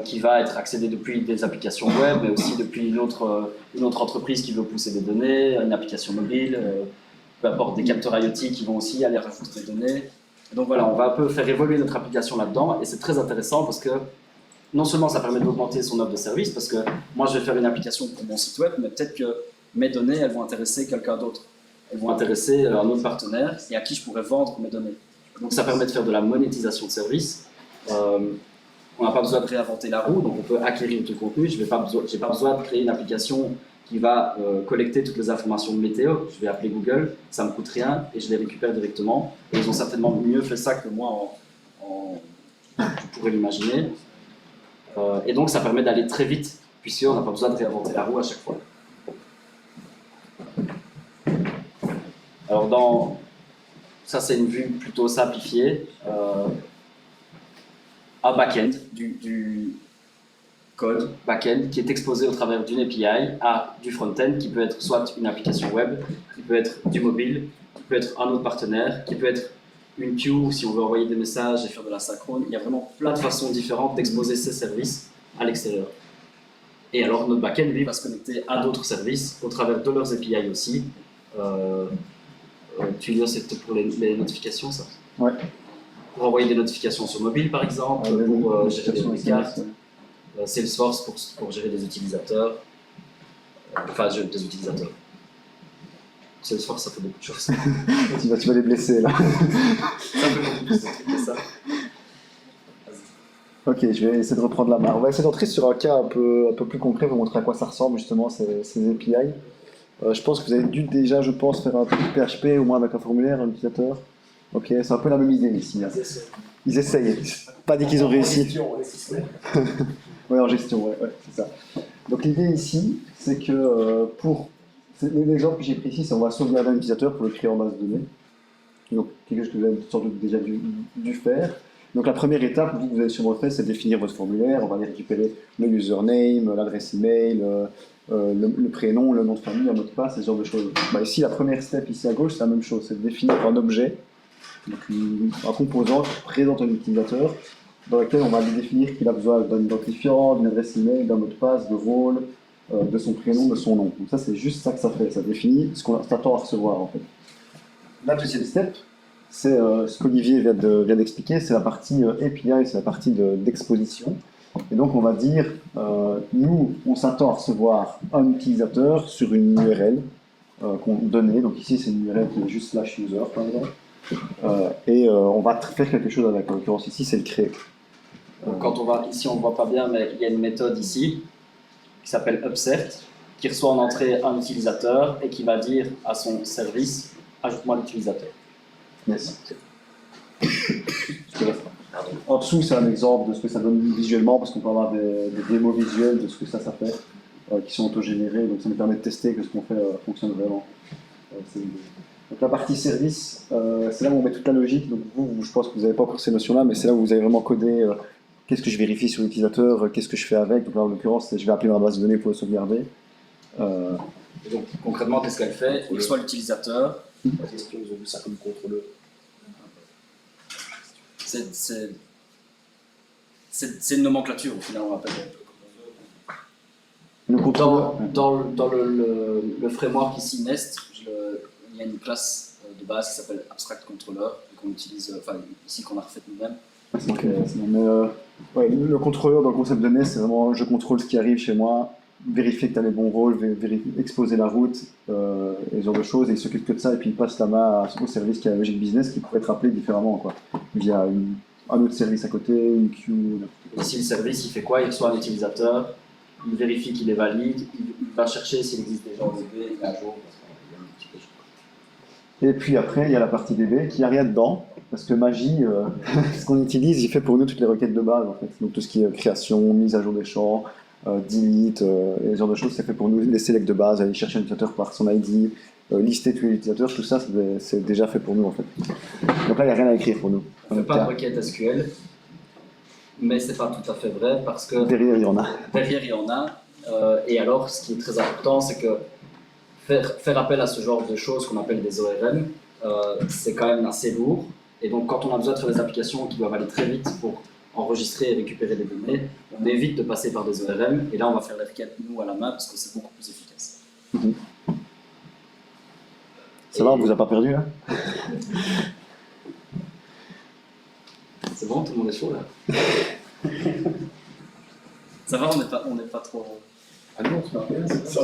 qui va être accédée depuis des applications web, mais aussi depuis une autre entreprise qui veut pousser des données, une application mobile, peu importe des capteurs IoT qui vont aussi aller rajouter des données. Donc voilà, on va un peu faire évoluer notre application là-dedans et c'est très intéressant parce que non seulement ça permet d'augmenter son offre de service, parce que moi je vais faire une application pour mon site web, mais peut-être que mes données, elles vont intéresser quelqu'un d'autre. Elles vont intéresser un autre partenaire et à qui je pourrais vendre mes données. Donc ça permet de faire de la monétisation de services. On n'a pas besoin de réinventer la roue, donc on peut acquérir du contenu. Je n'ai pas besoin de créer une application qui va collecter toutes les informations de météo. Je vais appeler Google, ça ne me coûte rien et je les récupère directement. Et ils ont certainement mieux fait ça que moi, je pourrais l'imaginer. Et donc ça permet d'aller très vite, puisqu'on n'a pas besoin de réinventer la roue à chaque fois. Alors ça c'est une vue plutôt simplifiée. Un back-end, du code back-end qui est exposé au travers d'une API à du front-end qui peut être soit une application web, qui peut être du mobile, qui peut être un autre partenaire, qui peut être une queue si on veut envoyer des messages et faire de la synchrone. Il y a vraiment plein de façons différentes d'exposer ces services à l'extérieur. Et alors notre back-end, lui, va se connecter à d'autres services au travers de leurs API aussi. Twilio, c'est peut-être pour les notifications, ça? Ouais. Pour envoyer des notifications sur mobile, par exemple, pour gérer des cartes. Salesforce pour gérer des utilisateurs. Des utilisateurs. Salesforce, ça fait beaucoup de choses. tu vas les blesser, là. Ça fait beaucoup plus de trucs que ça. Ok, je vais essayer de reprendre la main. On va essayer d'entrer sur un cas un peu plus concret pour montrer à quoi ça ressemble, justement, ces API. Je pense que vous avez dû déjà, faire un truc PHP, au moins avec un formulaire, un utilisateur. Ok, c'est un peu la même idée ici. Hein. Ils essayent. Pas dit qu'ils ont réussi. Oui, en gestion, ouais, c'est ça. Donc l'idée ici, c'est que l'exemple que j'ai pris ici, c'est on va sauvegarder un utilisateur pour le créer en base de données. Donc quelque chose que vous avez sans doute déjà dû faire. Donc la première étape, vous avez sûrement fait, c'est définir votre formulaire. On va aller récupérer le username, l'adresse email, le prénom, le nom de famille, un mot de passe, ce genre de choses. Ici, la première step ici à gauche, c'est la même chose, c'est de définir un objet, donc un composant qui présente un utilisateur, dans lequel on va lui définir qu'il a besoin d'un identifiant, d'une adresse email, d'un mot de passe, de rôle, de son prénom, de son nom. Donc ça, c'est juste ça que ça fait, ça définit ce qu'on s'attend à recevoir en fait. La deuxième step, c'est ce qu'Olivier vient d'expliquer, c'est la partie API, c'est la partie d'exposition. Et donc on va dire, nous, on s'attend à recevoir un utilisateur sur une URL qu'on donnait. Donc ici, c'est une URL qui est juste /user, par exemple. Et on va faire quelque chose avec. En l'occurrence, ici, c'est le créer. Ici, on ne voit pas bien, mais il y a une méthode ici qui s'appelle upsert, qui reçoit en entrée un utilisateur et qui va dire à son service, ajoute-moi l'utilisateur. Yes. Je te laisse. En dessous, c'est un exemple de ce que ça donne visuellement, parce qu'on peut avoir des démos visuelles de ce que ça fait, qui sont autogénérées, donc ça nous permet de tester que ce qu'on fait fonctionne vraiment. C'est l'idée. Donc la partie service, c'est là où on met toute la logique. Donc vous, je pense que vous n'avez pas encore ces notions-là, mais c'est là où vous avez vraiment codé qu'est-ce que je vérifie sur l'utilisateur, qu'est-ce que je fais avec. Donc là, en l'occurrence, je vais appeler ma base de données pour le sauvegarder. Et donc, concrètement, qu'est-ce qu'elle fait? Il reçoit l'utilisateur. La question, ils ont vu ça comme contrôleur. C'est une nomenclature, au final, on appelle. Le contrôleur. Dans le framework ici, Nest, il y a une classe de base qui s'appelle Abstract Controller, qu'on utilise, ici qu'on a refait nous-mêmes. Donc, ouais, le contrôleur dans le concept de Nest, c'est vraiment je contrôle ce qui arrive chez moi, vérifier que tu as les bons rôles, exposer la route, et ce genre de choses, et il s'occupe que de ça, et puis il passe la main au service qui a la logique business qui pourrait être appelé différemment, quoi, via un autre service à côté, une queue. Ici, le service, il fait quoi? Il reçoit un utilisateur, il vérifie qu'il est valide, il va chercher s'il existe déjà en DB, il met à jour. Et puis après, il y a la partie DB qui n'a rien dedans, parce que Magie, ce qu'on utilise, il fait pour nous toutes les requêtes de base, en fait. Donc tout ce qui est création, mise à jour des champs, delete, et ce genre de choses, c'est fait pour nous, les selects de base, aller chercher un utilisateur par son ID, lister tous les utilisateurs, tout ça, c'est déjà fait pour nous, en fait. Donc là, il n'y a rien à écrire pour nous. On ne fait pas de requête SQL, mais c'est pas tout à fait vrai, parce que Derrière, il y en a. derrière, il y en a. Et alors, ce qui est très important, c'est que faire appel à ce genre de choses qu'on appelle des ORM, c'est quand même assez lourd. Et donc, quand on a besoin de faire des applications qui doivent aller très vite pour enregistrer et récupérer des données, on évite de passer par des ORM. Et là, on va faire les requêtes, nous, à la main, parce que c'est beaucoup plus efficace. Ça va, on vous a pas perdu, là? C'est bon, tout le monde est chaud, là. Ça va, on n'est pas trop... Ah non, c'est pas bien, c'est ça.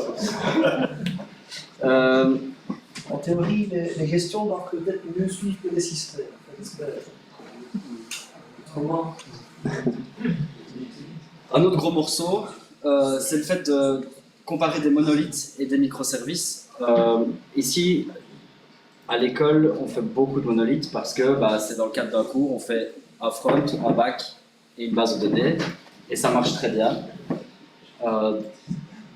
En théorie, les gestions doivent peut-être mieux suivre que les systèmes. Comment? Un autre gros morceau, c'est le fait de comparer des monolithes et des microservices. Ici, à l'école, on fait beaucoup de monolithes parce que c'est dans le cadre d'un cours, on fait un front, un back et une base de données, et ça marche très bien.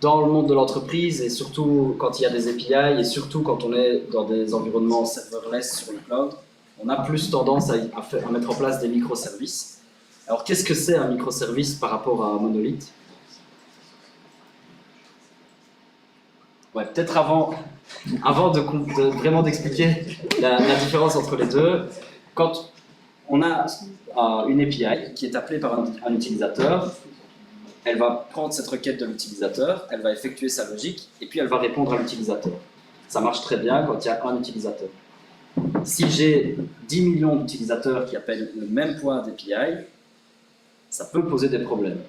Dans le monde de l'entreprise, et surtout quand il y a des API, et surtout quand on est dans des environnements serverless sur le cloud, on a plus tendance à mettre en place des microservices. Alors qu'est-ce que c'est un microservice par rapport à un monolithe? Ouais, peut-être avant de vraiment d'expliquer la différence entre les deux, quand on a une API qui est appelée par un utilisateur, elle va prendre cette requête de l'utilisateur, elle va effectuer sa logique, et puis elle va répondre à l'utilisateur. Ça marche très bien quand il y a un utilisateur. Si j'ai 10 millions d'utilisateurs qui appellent le même point d'API, ça peut poser des problèmes.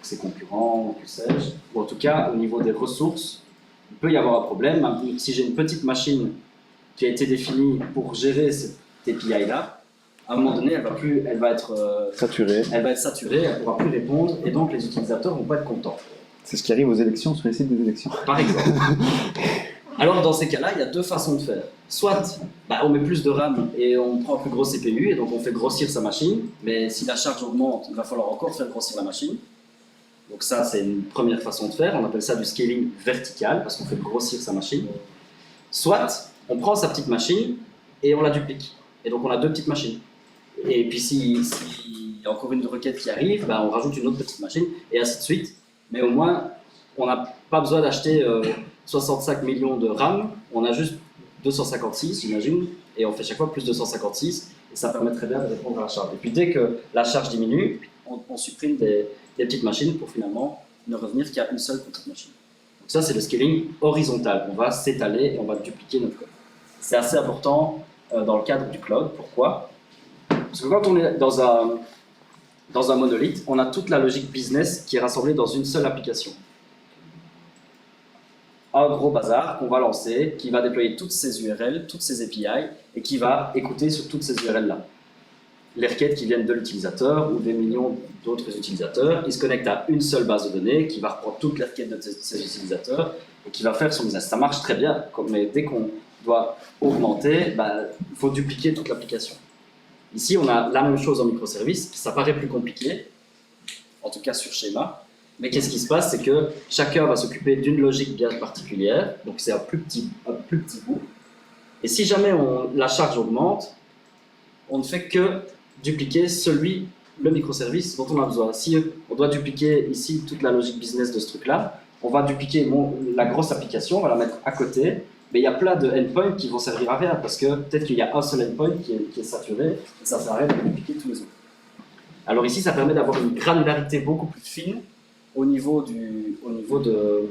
Ses concurrents, que sais-je, ou en tout cas, au niveau des ressources, il peut y avoir un problème. Si j'ai une petite machine qui a été définie pour gérer cette API-là, à un moment donné, elle va être Saturé. elle ne pourra plus répondre, et donc les utilisateurs ne vont pas être contents. C'est ce qui arrive aux élections, sur les sites des élections. Par exemple. Alors dans ces cas-là, il y a deux façons de faire. Soit on met plus de RAM et on prend un plus gros CPU, et donc on fait grossir sa machine, mais si la charge augmente, il va falloir encore faire grossir la machine. Donc ça, c'est une première façon de faire, on appelle ça du scaling vertical, parce qu'on fait grossir sa machine. Soit on prend sa petite machine et on la duplique, et donc on a deux petites machines. Et puis s'il y a encore une requête qui arrive, on rajoute une autre petite machine, et ainsi de suite. Mais au moins, on n'a pas besoin d'acheter 65 millions de RAM, on a juste 256, j'imagine, et on fait chaque fois plus 256, et ça permet très bien de répondre à la charge. Et puis dès que la charge diminue, on supprime des petites machines pour finalement ne revenir qu'il y a une seule petite machine. Donc ça, c'est le scaling horizontal. On va s'étaler et on va dupliquer notre code. C'est assez important dans le cadre du cloud. Pourquoi ? Parce que quand on est dans un monolithe, on a toute la logique business qui est rassemblée dans une seule application. Un gros bazar qu'on va lancer, qui va déployer toutes ces URL, toutes ces API, et qui va écouter sur toutes ces URL-là. Les requêtes qui viennent de l'utilisateur ou des millions d'autres utilisateurs, ils se connectent à une seule base de données qui va reprendre toutes les requêtes de ces utilisateurs et qui va faire son business. Ça marche très bien, mais dès qu'on doit augmenter, il faut dupliquer toute l'application. Ici, on a la même chose en microservice, ça paraît plus compliqué, en tout cas sur schéma, mais qu'est-ce qui se passe, c'est que chacun va s'occuper d'une logique bien particulière, donc c'est un plus petit bout, et si jamais la charge augmente, on ne fait que dupliquer le microservice dont on a besoin. Si on doit dupliquer ici toute la logique business de ce truc-là, on va dupliquer la grosse application, on va la mettre à côté, mais il y a plein de endpoints qui vont servir à rien, parce que peut-être qu'il y a un seul endpoint qui est saturé, et ça sert à rien de dupliquer tous les autres. Alors ici, ça permet d'avoir une granularité beaucoup plus fine au niveau de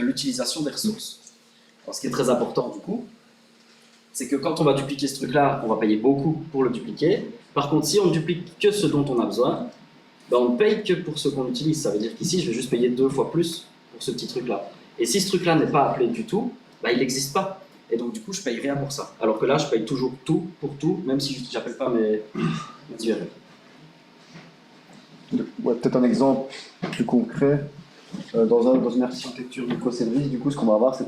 l'utilisation des ressources. Alors, ce qui est très important du coup, c'est que quand on va dupliquer ce truc-là, on va payer beaucoup pour le dupliquer. Par contre, si on ne duplique que ce dont on a besoin, ben on ne paye que pour ce qu'on utilise. Ça veut dire qu'ici, je vais juste payer 2 fois plus pour ce petit truc-là. Et si ce truc-là n'est pas appelé du tout, ben il n'existe pas. Et donc, du coup, je ne paye rien pour ça. Alors que là, je paye toujours tout pour tout, même si je n'appelle pas mes URL. Ouais, peut-être un exemple plus concret. Dans une architecture microservice, du coup, ce qu'on va avoir, c'est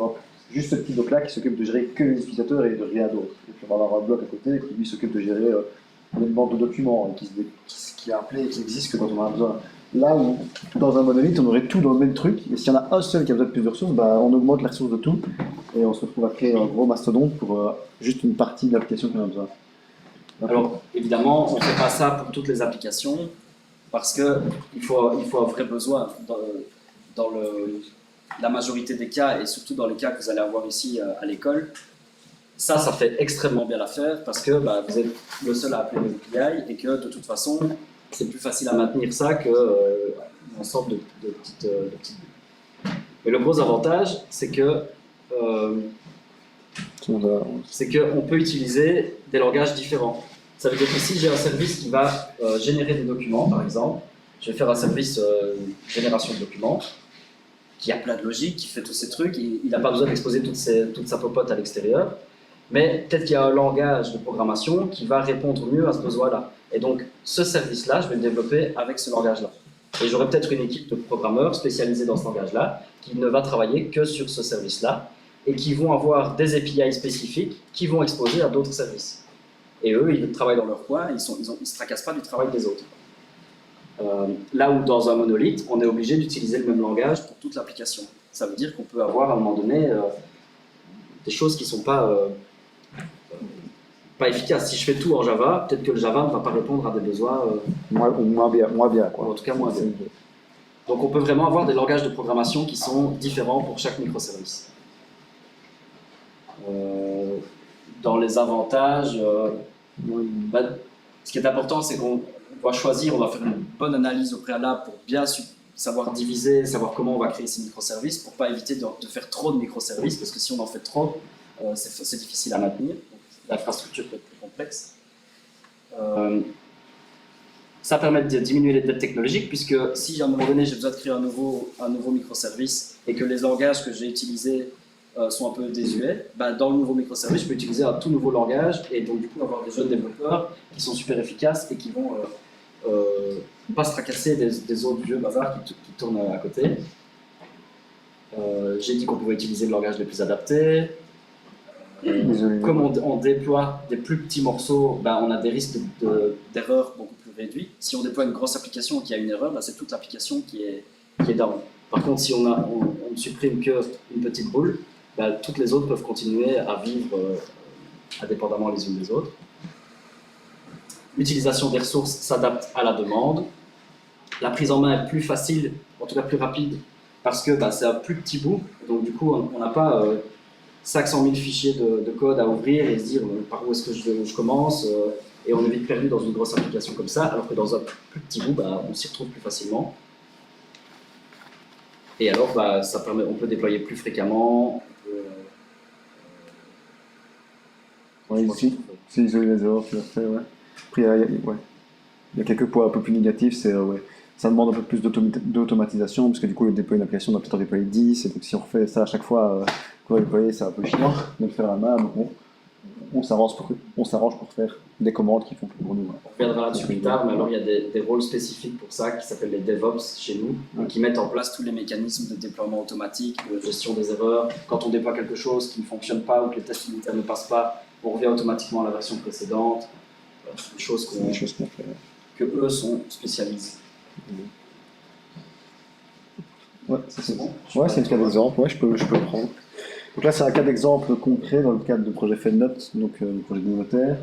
juste ce petit bloc-là qui s'occupe de gérer que les utilisateurs et de rien d'autre. Et puis on va avoir un bloc à côté qui lui s'occupe de gérer une bande de documents et qui est appelé et qui existe que quand on en a besoin. Là où, dans un monolithe, on aurait tout dans le même truc, et s'il y en a un seul qui a besoin de plus de ressources, bah, on augmente la ressource de tout, et on se retrouve à créer un gros mastodonte pour juste une partie de l'application qu'on a besoin. Alors, évidemment, on ne fait pas ça pour toutes les applications, parce qu'il faut un vrai besoin dans la majorité des cas, et surtout dans les cas que vous allez avoir ici à l'école. Ça fait extrêmement bien l'affaire, parce que vous êtes le seul à appeler les API, et que de toute façon, c'est plus facile à maintenir ça qu'un ensemble de petites bulles. Mais le gros avantage, c'est que on peut utiliser des langages différents. Ça veut dire que si j'ai un service qui va générer des documents, par exemple, je vais faire un service génération de documents, qui a plein de logique, qui fait tous ces trucs, il n'a pas besoin d'exposer toute sa popote à l'extérieur, mais peut-être qu'il y a un langage de programmation qui va répondre mieux à ce besoin-là. Et donc, ce service-là, je vais le développer avec ce langage-là. Et j'aurai peut-être une équipe de programmeurs spécialisés dans ce langage-là, qui ne va travailler que sur ce service-là, et qui vont avoir des API spécifiques qui vont exposer à d'autres services. Et eux, ils travaillent dans leur coin, ils ne se tracassent pas du travail des autres. Là où dans un monolithe, on est obligé d'utiliser le même langage pour toute l'application. Ça veut dire qu'on peut avoir à un moment donné des choses qui ne sont pas efficaces. Si je fais tout en Java, peut-être que le Java ne va pas répondre à des besoins moins bien, quoi. En tout cas moins bien. Donc on peut vraiment avoir des langages de programmation qui sont différents pour chaque microservice. Dans les avantages, ce qui est important, c'est qu'on va choisir, on va faire une bonne analyse au préalable pour bien savoir diviser, savoir comment on va créer ces microservices, pour pas éviter de faire trop de microservices, parce que si on en fait trop, c'est difficile à maintenir. L'infrastructure peut être plus complexe. Ça permet de diminuer les dettes technologiques, puisque si à un moment donné j'ai besoin de créer un nouveau microservice et que les langages que j'ai utilisés sont un peu désuets, dans le nouveau microservice, je peux utiliser un tout nouveau langage et donc du coup avoir des jeunes développeurs qui sont super efficaces et qui vont pas se tracasser des autres vieux bazars qui tournent à côté. J'ai dit qu'on pouvait utiliser le langage le plus adapté. Comme on déploie des plus petits morceaux, on a des risques d'erreurs beaucoup plus réduits. Si on déploie une grosse application et qu'il y a une erreur, c'est toute l'application qui est down. Par contre, si on ne supprime qu'une petite boule, toutes les autres peuvent continuer à vivre indépendamment les unes des autres. L'utilisation des ressources s'adapte à la demande. La prise en main est plus facile, en tout cas plus rapide, parce que c'est un plus petit bout. Donc du coup, on n'a pas 500 000 fichiers de code à ouvrir et se dire par où est-ce que je commence, et on est vite perdu dans une grosse application comme ça, alors que dans un plus petit bout, on s'y retrouve plus facilement. Et alors, ça permet, on peut déployer plus fréquemment. Ici, c'est isoler les erreurs, tu l'as fait, ouais. Après, il y a quelques points un peu plus négatifs, c'est ça demande un peu plus d'automatisation, parce que du coup, déployer une application, on doit peut-être en déployer 10, et donc si on refait ça à chaque fois, pour déployer, c'est un peu chiant de le faire à la main, donc on s'arrange pour faire des commandes qui font plus pour nous. On reviendra là-dessus plus tard, mais alors il y a des rôles spécifiques pour ça qui s'appellent les DevOps chez nous, qui mettent en place tous les mécanismes de déploiement automatique, de gestion des erreurs. Quand on déploie quelque chose qui ne fonctionne pas ou que les tests unitaires ne passent pas, on revient automatiquement à la version précédente, des choses Des choses qu'on fait. que eux sont spécialisés. Ouais, ça c'est bon. Ouais, c'est le cas d'exemple. Ouais, je peux le prendre. Donc là, c'est un cas d'exemple concret dans le cadre du projet FedNote, donc le projet communautaire.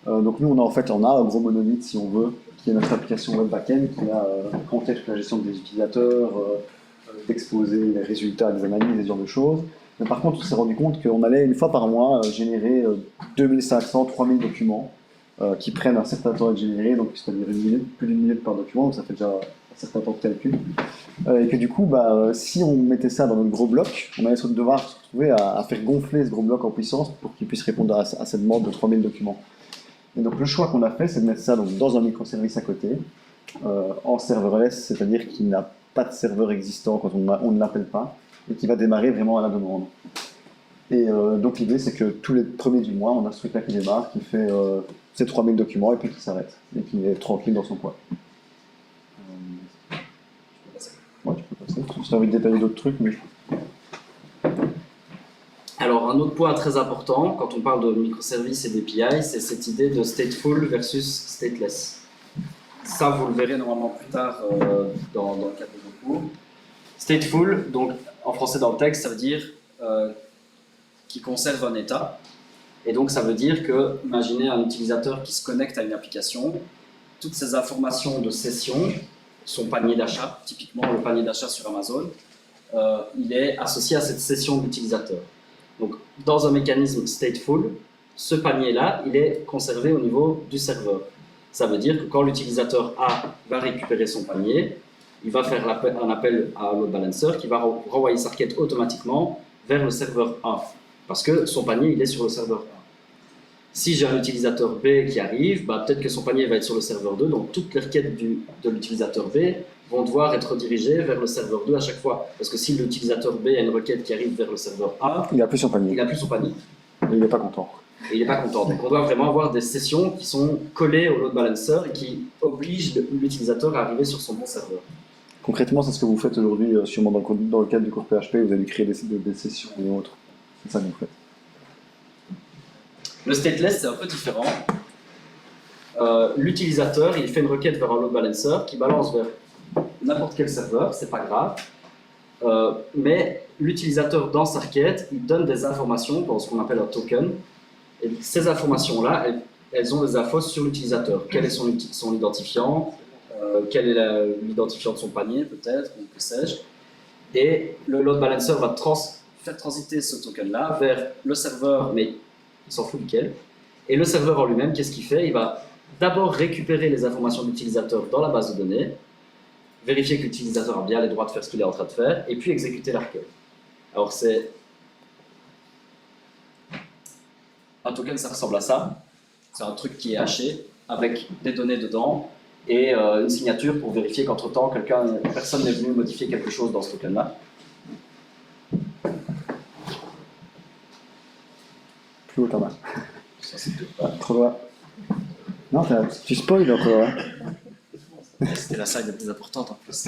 Donc nous, on a un gros monolithe, si on veut, qui est notre application web backend, qui a contexte la gestion des utilisateurs, d'exposer les résultats des analyses, des genres de choses. Mais par contre, on s'est rendu compte qu'on allait une fois par mois générer 2500, 3000 documents qui prennent un certain temps à être générés, donc c'est-à-dire plus d'une minute par document, donc ça fait déjà un certain temps de calcul. Et que du coup, si on mettait ça dans notre gros bloc, on allait devoir se retrouver à faire gonfler ce gros bloc en puissance pour qu'il puisse répondre à cette demande de 3000 documents. Et donc le choix qu'on a fait, c'est de mettre ça donc, dans un microservice à côté, en serverless, c'est-à-dire qu'il n'a pas de serveur existant quand on ne l'appelle pas, et qui va démarrer vraiment à la demande. Et donc l'idée, c'est que tous les premiers du mois, on a ce truc-là qui démarre, qui fait ses 3000 documents, et puis qui s'arrête, et qui est tranquille dans son coin. Ouais, tu peux passer. Si tu as envie de détailler d'autres trucs, mais... Alors, un autre point très important, quand on parle de microservices et d'API, c'est cette idée de stateful versus stateless. Ça, vous le verrez normalement plus tard dans le cadre de vos cours. Stateful, donc en français dans le texte, ça veut dire qui conserve un état. Et donc, ça veut dire que, imaginez un utilisateur qui se connecte à une application, toutes ces informations de session, son panier d'achat, typiquement le panier d'achat sur Amazon, il est associé à cette session d'utilisateur. Donc, dans un mécanisme stateful, ce panier-là, il est conservé au niveau du serveur. Ça veut dire que quand l'utilisateur A va récupérer son panier, il va faire un appel à un load balancer qui va renvoyer sa requête automatiquement vers le serveur A, parce que son panier, il est sur le serveur A. Si j'ai un utilisateur B qui arrive, peut-être que son panier va être sur le serveur 2, donc toutes les requêtes de l'utilisateur B vont devoir être redirigées vers le serveur 2 à chaque fois. Parce que si l'utilisateur B a une requête qui arrive vers le serveur A, il n'a plus son panier. il n'a plus son panier. Et il n'est pas content. Et il n'est pas content. Donc on doit vraiment avoir des sessions qui sont collées au load balancer et qui obligent l'utilisateur à arriver sur son bon serveur. Concrètement, c'est ce que vous faites aujourd'hui, sûrement dans le cadre du cours PHP, vous allez créer des sessions et autres. C'est ça que vous faites. Le stateless, c'est un peu différent. L'utilisateur, il fait une requête vers un load balancer qui balance vers n'importe quel serveur, c'est pas grave. Mais l'utilisateur, dans sa requête, il donne des informations dans ce qu'on appelle un token. Et ces informations-là, elles ont des infos sur l'utilisateur. Quel est son identifiant, quel est l'identifiant de son panier, peut-être, ou que sais-je. Et le load balancer va faire transiter ce token-là vers le serveur, mais il s'en fout duquel. Et le serveur en lui-même, qu'est-ce qu'il fait? Il va d'abord récupérer les informations de l'utilisateur dans la base de données, vérifier que l'utilisateur a bien les droits de faire ce qu'il est en train de faire, et puis exécuter la requête. Alors c'est... Un token, ça ressemble à ça. C'est un truc qui est haché, avec des données dedans, et une signature pour vérifier qu'entre-temps, personne n'est venu modifier quelque chose dans ce token-là. Plus haut ta main. Ça, c'est peut-être pas... Trop loin. Non, tu spoil encore. Hein. C'était la slide la plus importante en plus.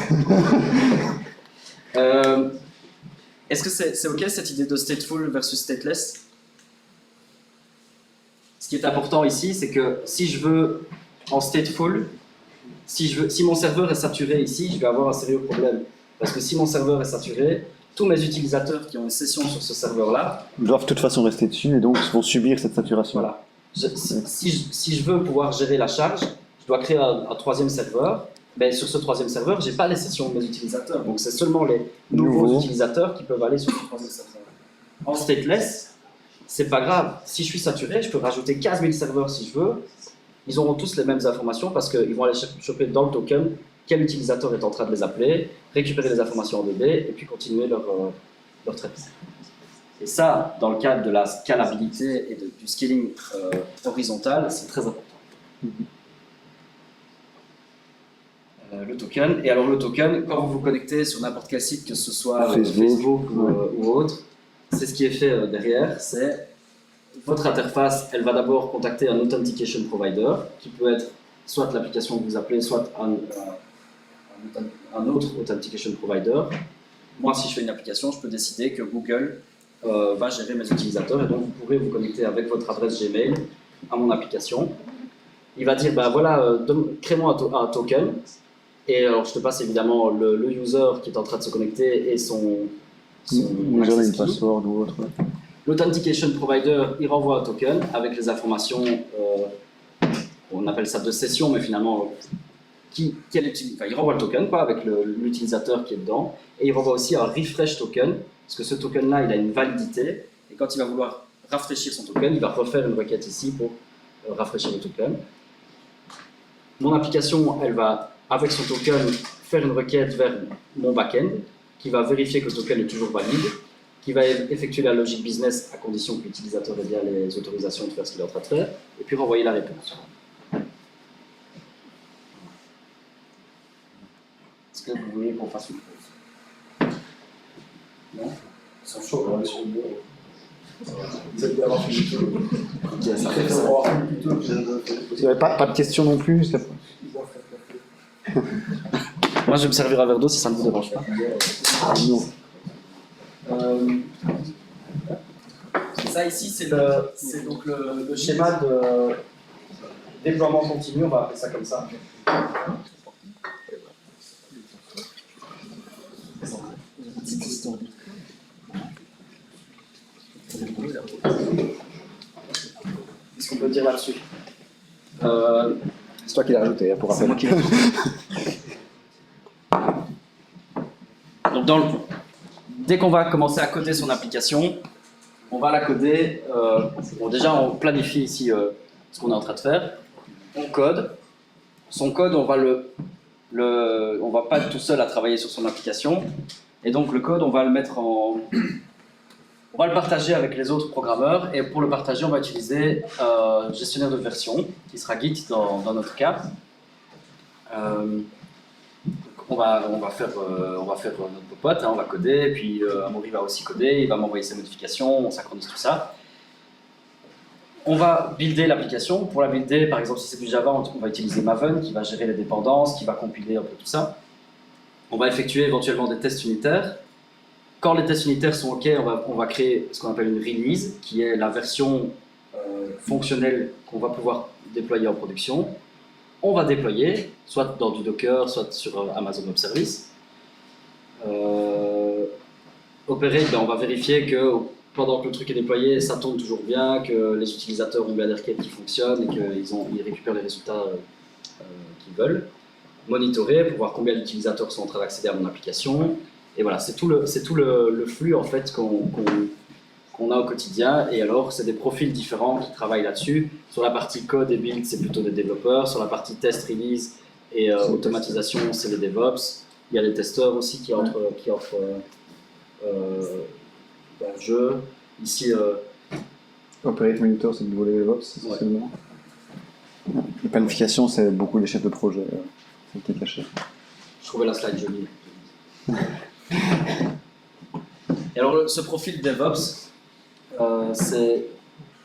Est-ce que c'est OK cette idée de stateful versus stateless? Ce qui est important ici, c'est que si je veux en stateful, si mon serveur est saturé ici, je vais avoir un sérieux problème. Parce que si mon serveur est saturé, tous mes utilisateurs qui ont une session sur ce serveur-là doivent de toute façon rester dessus et donc vont subir cette saturation. Voilà. Si je veux pouvoir gérer la charge, je dois créer un troisième serveur. Mais sur ce troisième serveur, je n'ai pas les sessions de mes utilisateurs. Donc c'est seulement les nouveaux utilisateurs qui peuvent aller sur ce troisième serveur. En stateless, c'est pas grave. Si je suis saturé, je peux rajouter 15 000 serveurs si je veux. Ils auront tous les mêmes informations parce qu'ils vont aller choper dans le token quel utilisateur est en train de les appeler, récupérer les informations en DB et puis continuer leur traitement. Et ça, dans le cadre de la scalabilité et du scaling horizontal, c'est très important. Le token. Et alors le token, quand vous vous connectez sur n'importe quel site, que ce soit Facebook ou autre, c'est ce qui est fait derrière, c'est votre interface, elle va d'abord contacter un authentication provider, qui peut être soit l'application que vous appelez, soit un autre authentication provider. Moi, si je fais une application, je peux décider que Google va gérer mes utilisateurs et donc vous pourrez vous connecter avec votre adresse Gmail à mon application. Il va dire, ben voilà, crée-moi un token. Et alors, je te passe évidemment le user qui est en train de se connecter et son User access key. password ou autre. L'authentication provider, il renvoie un token avec les informations, on appelle ça de session, mais finalement, il renvoie le token quoi, avec l'utilisateur qui est dedans. Et il renvoie aussi un refresh token, parce que ce token-là, il a une validité. Et quand il va vouloir rafraîchir son token, il va refaire une requête ici pour rafraîchir le token. Mon application, elle va, avec son token, faire une requête vers mon back-end, qui va vérifier que le token est toujours valide, qui va effectuer la logique business à condition que l'utilisateur ait bien les autorisations de faire ce qu'il est en train de faire, et puis renvoyer la réponse. Est-ce que vous voulez qu'on fasse une pause? Non? Ils sont chauds, on est sur le bureau. Vous allez avoir fini plus tôt. Ok, ça Ils fait ça. vont avoir fini plus tôt. Il n'y avait pas de questions non plus jusqu'à Ils vont faire café. Moi, je vais me servir un verre d'eau si ça ne vous dérange pas. non. Ça ici, c'est donc le schéma de déploiement continu, on va appeler ça comme ça. Qu'est-ce qu'on peut dire là-dessus? C'est toi qui l'as rajouté, hein, pour rappel. Donc dès qu'on va commencer à coder son application, on va la coder. Bon, déjà, on planifie ici ce qu'on est en train de faire. On code. Son code, on va pas être tout seul à travailler sur son application. Et donc le code, on va le mettre on va le partager avec les autres programmeurs. Et pour le partager, on va utiliser gestionnaire de version, qui sera Git dans notre cas. On va faire notre popote, hein, on va coder, puis Amaury va aussi coder, il va m'envoyer ses modifications, on synchronise tout ça. On va builder l'application. Pour la builder, par exemple, si c'est du Java, on va utiliser Maven qui va gérer les dépendances, qui va compiler un peu tout ça. On va effectuer éventuellement des tests unitaires. Quand les tests unitaires sont OK, on va créer ce qu'on appelle une release, qui est la version fonctionnelle qu'on va pouvoir déployer en production. On va déployer, soit dans du Docker, soit sur Amazon Web Service. Opérer, on va vérifier que pendant que le truc est déployé, ça tourne toujours bien, que les utilisateurs ont bien des requêtes qui fonctionnent et qu'ils récupèrent les résultats qu'ils veulent. Monitorer pour voir combien d'utilisateurs sont en train d'accéder à mon application. Et voilà, c'est tout le flux en fait qu'on a au quotidien. Et alors, c'est des profils différents qui travaillent là-dessus. Sur la partie code et build, c'est plutôt des développeurs. Sur la partie test, release et automatisation, c'est les DevOps. Il y a des testeurs aussi qui entrent dans le jeu. Ici, Operate Monitor, c'est le niveau des DevOps, essentiellement. Les planifications, c'est beaucoup les chefs de projet. C'est qui est caché. je trouvais la slide jolie. Et alors, ce profil DevOps, c'est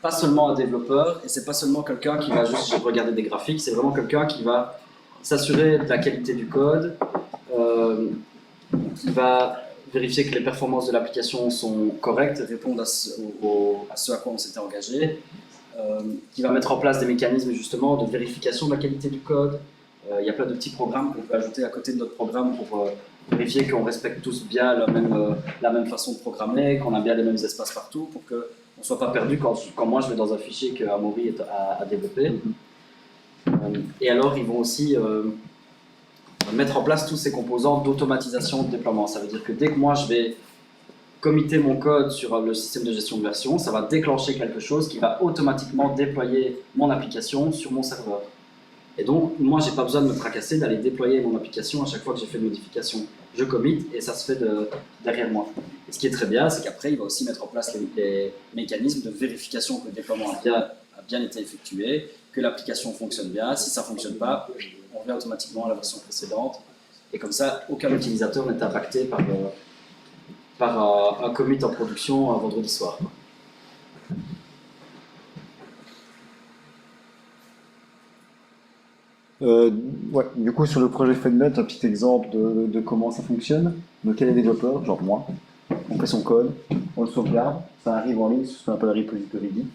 pas seulement un développeur et c'est pas seulement quelqu'un qui va juste regarder des graphiques, c'est vraiment quelqu'un qui va s'assurer de la qualité du code, qui va vérifier que les performances de l'application sont correctes, répondre à ce à quoi on s'était engagé, qui va mettre en place des mécanismes justement de vérification de la qualité du code. Il y a plein de petits programmes qu'on peut ajouter à côté de notre programme pour vérifier qu'on respecte tous bien la même façon de programmer, qu'on a bien les mêmes espaces partout pour qu'on ne soit pas perdu quand moi je vais dans un fichier qu'Amaury a développé. Et alors ils vont aussi mettre en place tous ces composants d'automatisation de déploiement. Ça veut dire que dès que moi je vais committer mon code sur le système de gestion de version, ça va déclencher quelque chose qui va automatiquement déployer mon application sur mon serveur. Et donc, moi, j'ai pas besoin de me tracasser d'aller déployer mon application à chaque fois que j'ai fait une modification. Je commit et ça se fait derrière moi. Et ce qui est très bien, c'est qu'après, il va aussi mettre en place les mécanismes de vérification que le déploiement a bien été effectué, que l'application fonctionne bien. Si ça fonctionne pas, on revient automatiquement à la version précédente. Et comme ça, aucun utilisateur n'est impacté par un commit en production un vendredi soir. Ouais, du coup, sur le projet FedNet, un petit exemple de comment ça fonctionne. Donc, il y a des développeurs, genre moi, on fait son code, on le sauvegarde, ça arrive en ligne sur ce qu'on appelle un repository Git.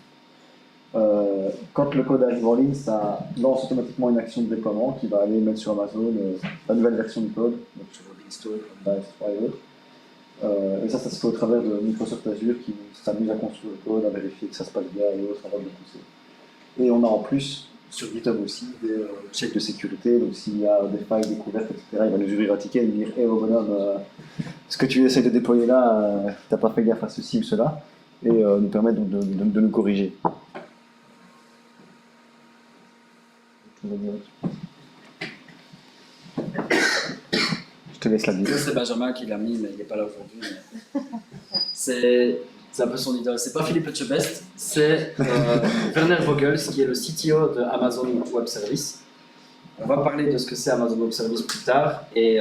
Quand le code arrive en ligne, ça lance automatiquement une action de déploiement qui va aller mettre sur Amazon la nouvelle version du code, donc sur Beanstalk, Dive3 et autres. Et ça se fait au travers de Microsoft Azure qui s'amuse à construire le code, à vérifier que ça se passe bien et autres avant de le pousser. Et on a en plus sur GitHub aussi des checks de sécurité, donc s'il y a des failles découvertes, etc., il va nous ouvrir un ticket et nous dire hey, oh bonhomme, ce que tu essaies de déployer là, t'as pas fait gaffe à ceci ou cela, et nous permettre de nous corriger. Je te laisse la dire. C'est Benjamin qui l'a mis, mais il n'est pas là aujourd'hui. Mais... c'est un peu son idole. C'est pas Philippe Etchebest, c'est Werner Vogels, qui est le CTO de Amazon Web Services. On va parler de ce que c'est Amazon Web Services plus tard, et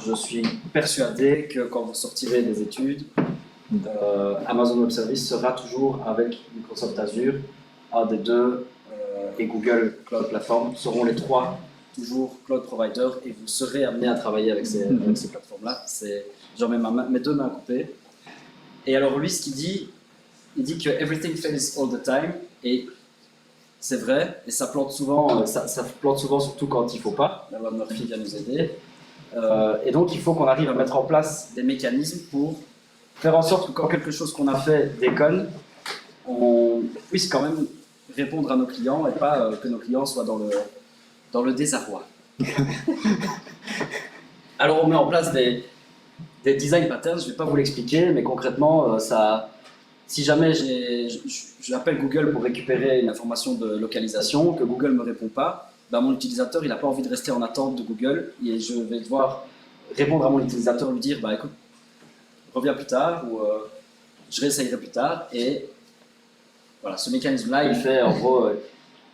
je suis persuadé que quand vous sortirez des études, Amazon Web Services sera toujours avec Microsoft Azure, un des deux, et Google Cloud Platform seront les trois toujours cloud providers, et vous serez amené à travailler avec ces plateformes-là. J'en mets mes deux mains coupées. Et alors lui, ce qu'il dit, il dit que everything fails all the time, et c'est vrai, et ça plante souvent, ça plante souvent surtout quand il ne faut pas. La loi de Murphy vient nous aider. Et donc il faut qu'on arrive à mettre en place des mécanismes pour faire en sorte que quand quelque chose qu'on a fait déconne, on puisse quand même répondre à nos clients et pas que nos clients soient dans le désarroi. Alors on met en place des design patterns, je ne vais pas vous l'expliquer, mais concrètement, si jamais j'appelle Google pour récupérer une information de localisation, que Google ne me répond pas, ben mon utilisateur il n'a pas envie de rester en attente de Google, et je vais devoir répondre à mon utilisateur, lui dire bah, écoute, reviens plus tard, ou je réessayerai plus tard, et voilà, ce mécanisme-là, il fait en gros,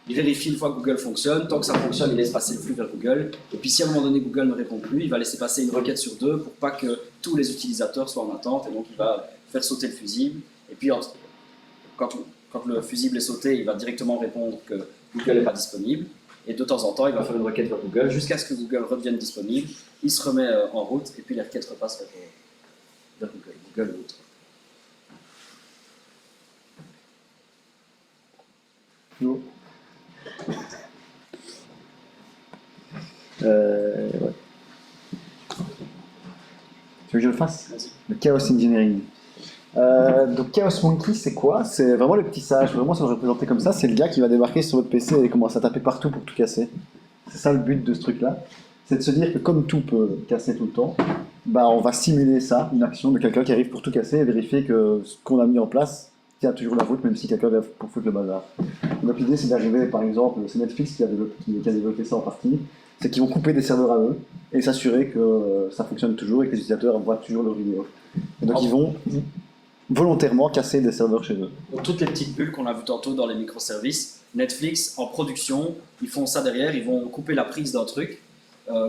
il vérifie une fois que Google fonctionne, tant que ça fonctionne, il laisse passer le flux vers Google, et puis si à un moment donné Google ne répond plus, il va laisser passer une requête sur deux pour pas que tous les utilisateurs soient en attente, et donc il va faire sauter le fusible, et puis quand le fusible est sauté, il va directement répondre que Google n'est pas disponible, et de temps en temps, il va faire une requête vers Google jusqu'à ce que Google redevienne disponible, il se remet en route, et puis les requêtes repassent vers Google ou autre. Non. Ouais. Tu veux que je le fasse? Vas-y. Le Chaos Engineering. Donc Chaos Monkey, c'est quoi? C'est vraiment le petit sage, vraiment ça se représenter comme ça, c'est le gars qui va débarquer sur votre PC et commencer à taper partout pour tout casser. C'est ça le but de ce truc-là. C'est de se dire que comme tout peut casser tout le temps, bah on va simuler ça, une action de quelqu'un qui arrive pour tout casser et vérifier que ce qu'on a mis en place tient toujours la route, même si quelqu'un vient pour foutre le bazar. Donc l'idée c'est d'arriver, par exemple, c'est Netflix qui a développé ça en partie, c'est qu'ils vont couper des serveurs à eux et s'assurer que ça fonctionne toujours et que les utilisateurs voient toujours leurs vidéos. Et donc ils vont volontairement casser des serveurs chez eux. Donc toutes les petites bulles qu'on a vues tantôt dans les microservices, Netflix en production, ils font ça derrière, ils vont couper la prise d'un truc,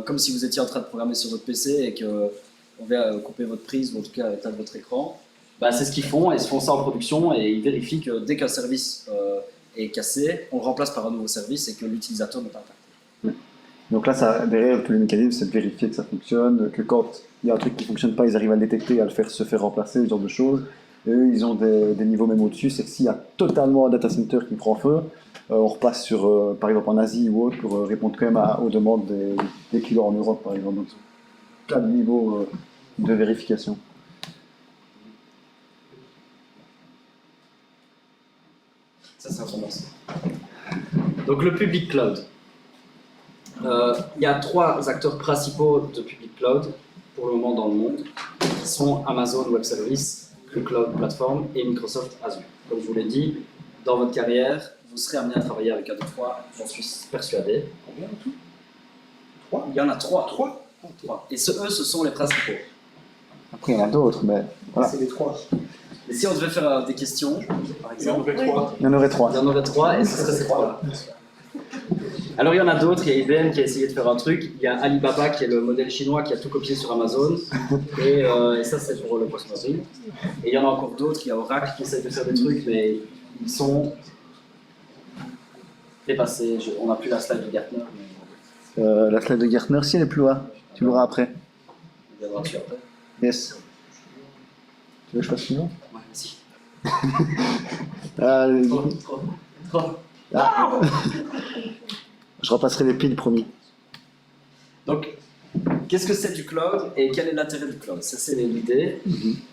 comme si vous étiez en train de programmer sur votre PC et qu'on vient couper votre prise ou en tout cas l'état de votre écran. Bah, c'est ce qu'ils font, et ils font ça en production et ils vérifient que dès qu'un service est cassé, on le remplace par un nouveau service et que l'utilisateur n'est pas impacté. Donc là, derrière tous les mécanismes, c'est de vérifier que ça fonctionne, que quand il y a un truc qui ne fonctionne pas, ils arrivent à le détecter, à se faire remplacer, ce genre de choses. Et eux, ils ont des niveaux même au-dessus, c'est que s'il y a totalement un data center qui prend feu, on repasse sur, par exemple en Asie ou autre, pour répondre quand même aux demandes des clients en Europe, par exemple. Donc, plein de niveaux de vérification. Ça, c'est un commencement. Donc le public cloud. Il y a trois acteurs principaux de public cloud pour le moment dans le monde, qui sont Amazon Web Services, le Cloud Platform et Microsoft Azure. Comme je vous l'ai dit, dans votre carrière, vous serez amené à travailler avec un des trois, j'en suis persuadé. Combien en tout? Il y en a trois. Trois? Et eux, ce sont les principaux. Après, il y en a d'autres, mais voilà. C'est les trois. Et si on devait faire des questions, par exemple, Il y en aurait trois. il y en aurait trois et ce serait ces trois-là. Alors il y en a d'autres, il y a IBM qui a essayé de faire un truc, il y a Alibaba qui est le modèle chinois qui a tout copié sur Amazon, et ça c'est pour le post mobile. Et il y en a encore d'autres, il y a Oracle qui essaie de faire des trucs, mais ils sont dépassés. On n'a plus la slide de Gartner, mais La slide de Gartner, si elle est plus loin, tu l'auras après. on viendra dessus après. Yes. Tu veux que je fasse suivant? Ouais, vas-y. Trop. Je repasserai les piles, promis. Donc, qu'est-ce que c'est du cloud et quel est l'intérêt du cloud? Ça, c'est l'idée.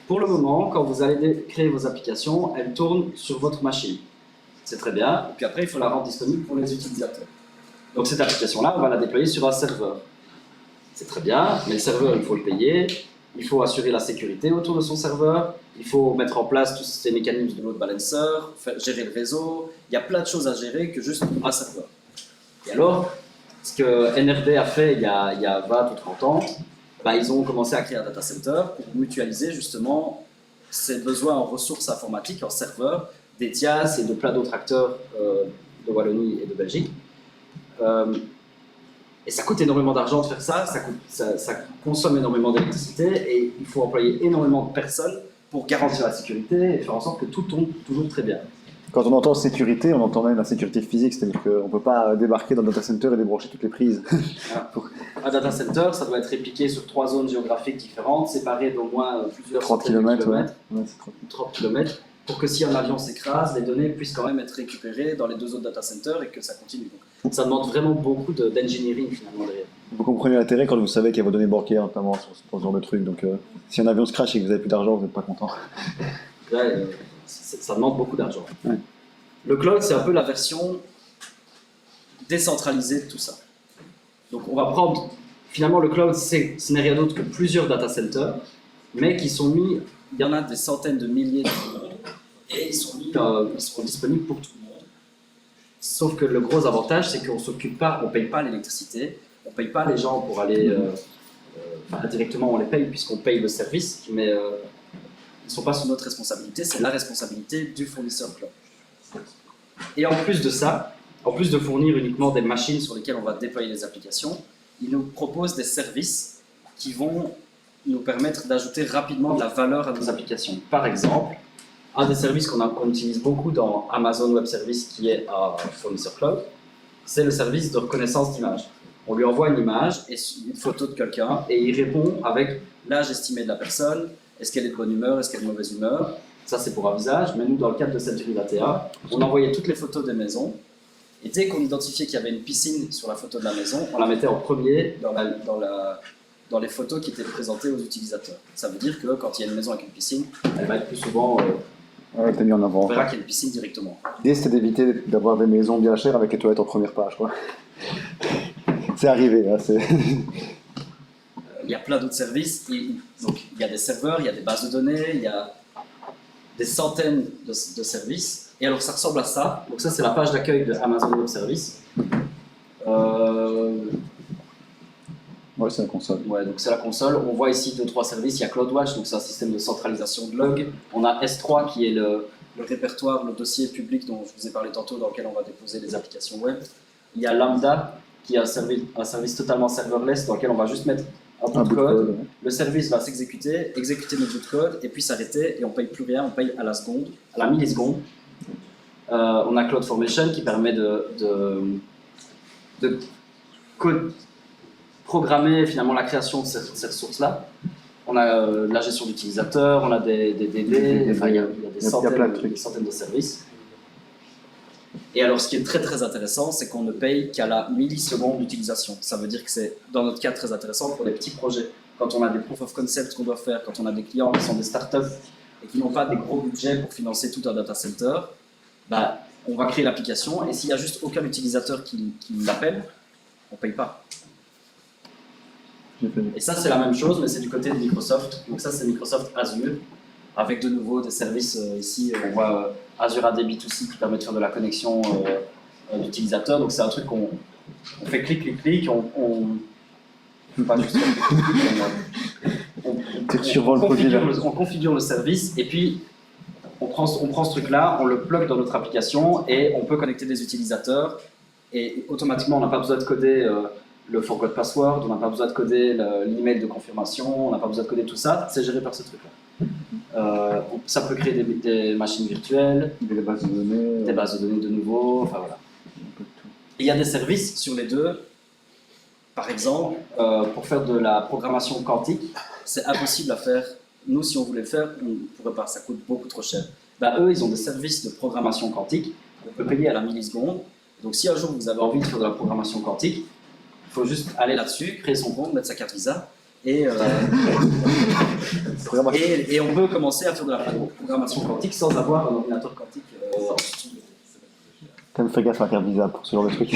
Pour le moment, quand vous allez créer vos applications, elles tournent sur votre machine. C'est très bien. Et puis après, il faut la rendre disponible pour les utilisateurs. Donc, cette application-là, on va la déployer sur un serveur. C'est très bien, mais le serveur, il faut le payer. Il faut assurer la sécurité autour de son serveur. Il faut mettre en place tous ces mécanismes de load balancer, gérer le réseau. Il y a plein de choses à gérer que juste un serveur. Et alors, ce que NRB a fait il y a 20 ou 30 ans, bah, ils ont commencé à créer un data center pour mutualiser justement ces besoins en ressources informatiques, en serveurs, d'ETIAS et de plein d'autres acteurs de Wallonie et de Belgique. Et ça coûte énormément d'argent de faire ça, ça consomme énormément d'électricité et il faut employer énormément de personnes pour garantir la sécurité et faire en sorte que tout tombe toujours très bien. Quand on entend sécurité, on entend même la sécurité physique, c'est-à-dire qu'on ne peut pas débarquer dans le data center et débrancher toutes les prises. Un data center, ça doit être répliqué sur 3 zones géographiques différentes, séparées d'au moins plusieurs 30 centaines de km, kilomètres, ouais, c'est 30 km, pour que si un avion s'écrase, les données puissent quand même être récupérées dans les 2 autres data centers et que ça continue. Donc, ça demande vraiment beaucoup d'engineering finalement derrière. Vous comprenez l'intérêt quand vous savez qu'il y a vos données bancaires, notamment sur ce genre de truc. Donc, si un avion se crache et que vous n'avez plus d'argent, vous n'êtes pas content. Là, ça demande beaucoup d'argent. Ouais. Le cloud, c'est un peu la version décentralisée de tout ça. Donc on va prendre, finalement le cloud, ce n'est rien d'autre que plusieurs data centers, mais qui sont mis, il y en a des centaines de milliers de monde, et ils sont disponibles pour tout le monde. Sauf que le gros avantage, c'est qu'on ne s'occupe pas, on ne paye pas l'électricité, on ne paye pas les gens pour aller, indirectement on les paye puisqu'on paye le service, mais ils ne sont pas sous notre responsabilité, c'est la responsabilité du fournisseur cloud. Et en plus de ça, en plus de fournir uniquement des machines sur lesquelles on va déployer les applications, ils nous proposent des services qui vont nous permettre d'ajouter rapidement de la valeur à nos applications. Par exemple, un des services qu'on utilise beaucoup dans Amazon Web Services, qui est un fournisseur cloud, c'est le service de reconnaissance d'image. On lui envoie une image et une photo de quelqu'un et il répond avec l'âge estimé de la personne, est-ce qu'elle est de bonne humeur, est-ce qu'elle est de mauvaise humeur. Ça, c'est pour un visage, mais nous, dans le cadre de Century Data, on envoyait toutes les photos des maisons, et dès qu'on identifiait qu'il y avait une piscine sur la photo de la maison, on la mettait en premier dans les photos qui étaient présentées aux utilisateurs. Ça veut dire que quand il y a une maison avec une piscine, elle va être plus souvent... Ouais, t'as mis en avant. On verra qu'il y a une piscine directement. L'idée, c'était d'éviter d'avoir des maisons bien chères avec les toilettes en première page, quoi. C'est arrivé, hein, c'est... Il y a plein d'autres services. Donc, il y a des serveurs, il y a des bases de données, il y a des centaines de services. Et alors, ça ressemble à ça. Donc, ça, c'est la page d'accueil de Amazon Web Services. Ouais, c'est la console. Ouais, donc c'est la console. On voit ici 2-3 services. Il y a CloudWatch, donc c'est un système de centralisation de logs. On a S3 qui est le répertoire, le dossier public dont je vous ai parlé tantôt, dans lequel on va déposer les applications web. Il y a Lambda qui est un service totalement serverless dans lequel on va juste mettre un bout de code. Ouais. Le service va exécuter notre bout de code et puis s'arrêter et on ne paye plus rien, on paye à la seconde, à la milliseconde. On a CloudFormation qui permet de programmer finalement la création de cette source-là. On a la gestion d'utilisateurs, on a des DB, enfin, il y a des centaines de services. Et alors, ce qui est très très intéressant, c'est qu'on ne paye qu'à la milliseconde d'utilisation. Ça veut dire que c'est, dans notre cas, très intéressant pour les petits projets. Quand on a des proof of concept qu'on doit faire, quand on a des clients qui sont des startups et qui n'ont pas des gros budgets pour financer tout un data center, bah, on va créer l'application et s'il n'y a juste aucun utilisateur qui l'appelle, on ne paye pas. Et ça, c'est la même chose, mais c'est du côté de Microsoft. Donc ça, c'est Microsoft Azure, avec de nouveau des services ici. On voit Azure AD B2C qui permet de faire de la connexion d'utilisateurs. Donc c'est un truc qu'on fait clic, clic, clic. Pas juste on configure le service et puis on prend ce truc-là, on le plug dans notre application et on peut connecter des utilisateurs. Et automatiquement, on n'a pas besoin de coder le forgot password, on n'a pas besoin de coder l'email de confirmation, on n'a pas besoin de coder tout ça, c'est géré par ce truc-là. Ça peut créer des machines virtuelles, des bases de données de nouveau, enfin voilà. Et il y a des services sur les deux. Par exemple, pour faire de la programmation quantique, c'est impossible à faire nous, si on voulait le faire, on ne pourrait pas, ça coûte beaucoup trop cher. Bah, eux, ils ont des services de programmation quantique, on peut payer à la milliseconde. Donc si un jour vous avez envie de faire de la programmation quantique, il faut juste aller là-dessus, créer son compte, mettre sa carte Visa, et on peut commencer à faire de la programmation quantique sans avoir un ordinateur quantique en studio. T'as fait gaffe à la carte Visa pour ce genre de truc.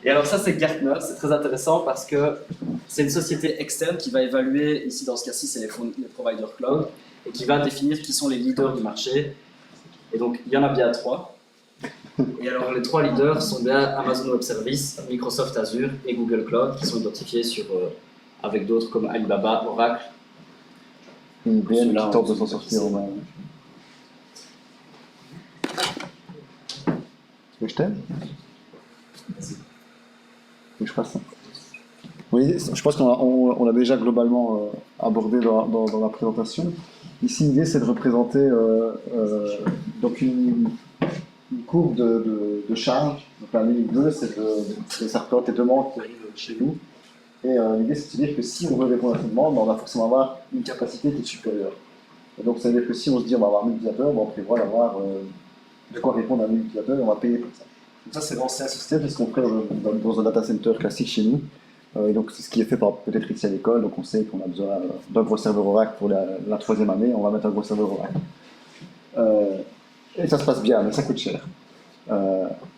Et alors ça, c'est Gartner, c'est très intéressant parce que c'est une société externe qui va évaluer, ici dans ce cas-ci, c'est les providers cloud, et qui va définir qui sont les leaders du marché. Et donc, il y en a bien 3. Et alors, les 3 leaders sont bien Amazon Web Services, Microsoft Azure et Google Cloud, qui sont identifiés avec d'autres comme Alibaba, Oracle. Une IBM qui tente de s'en sortir en main. Tu veux que je t'aime? Que je fasse ça. Oui, je pense qu'on l'a déjà globalement abordé dans la présentation. Ici, l'idée, c'est de représenter donc une courbe de charge. Donc la ligne bleue, ça représente les demandes qui arrivent chez nous. Et l'idée, c'est de se dire que si on veut répondre à cette demande, on va forcément avoir une capacité qui est supérieure. Et donc, ça veut dire que si on se dit on va avoir 1000 utilisateurs, on prévoit d'avoir de quoi répondre à 1000 utilisateurs et on va payer pour ça. Donc ça, c'est l'ancien système, c'est ce qu'on fait dans un data center classique chez nous. Et donc, c'est ce qui est fait par peut-être ici à l'école. Donc, on sait qu'on a besoin d'un gros serveur Oracle pour la 3e année. On va mettre un gros serveur Oracle. Et ça se passe bien, mais ça coûte cher.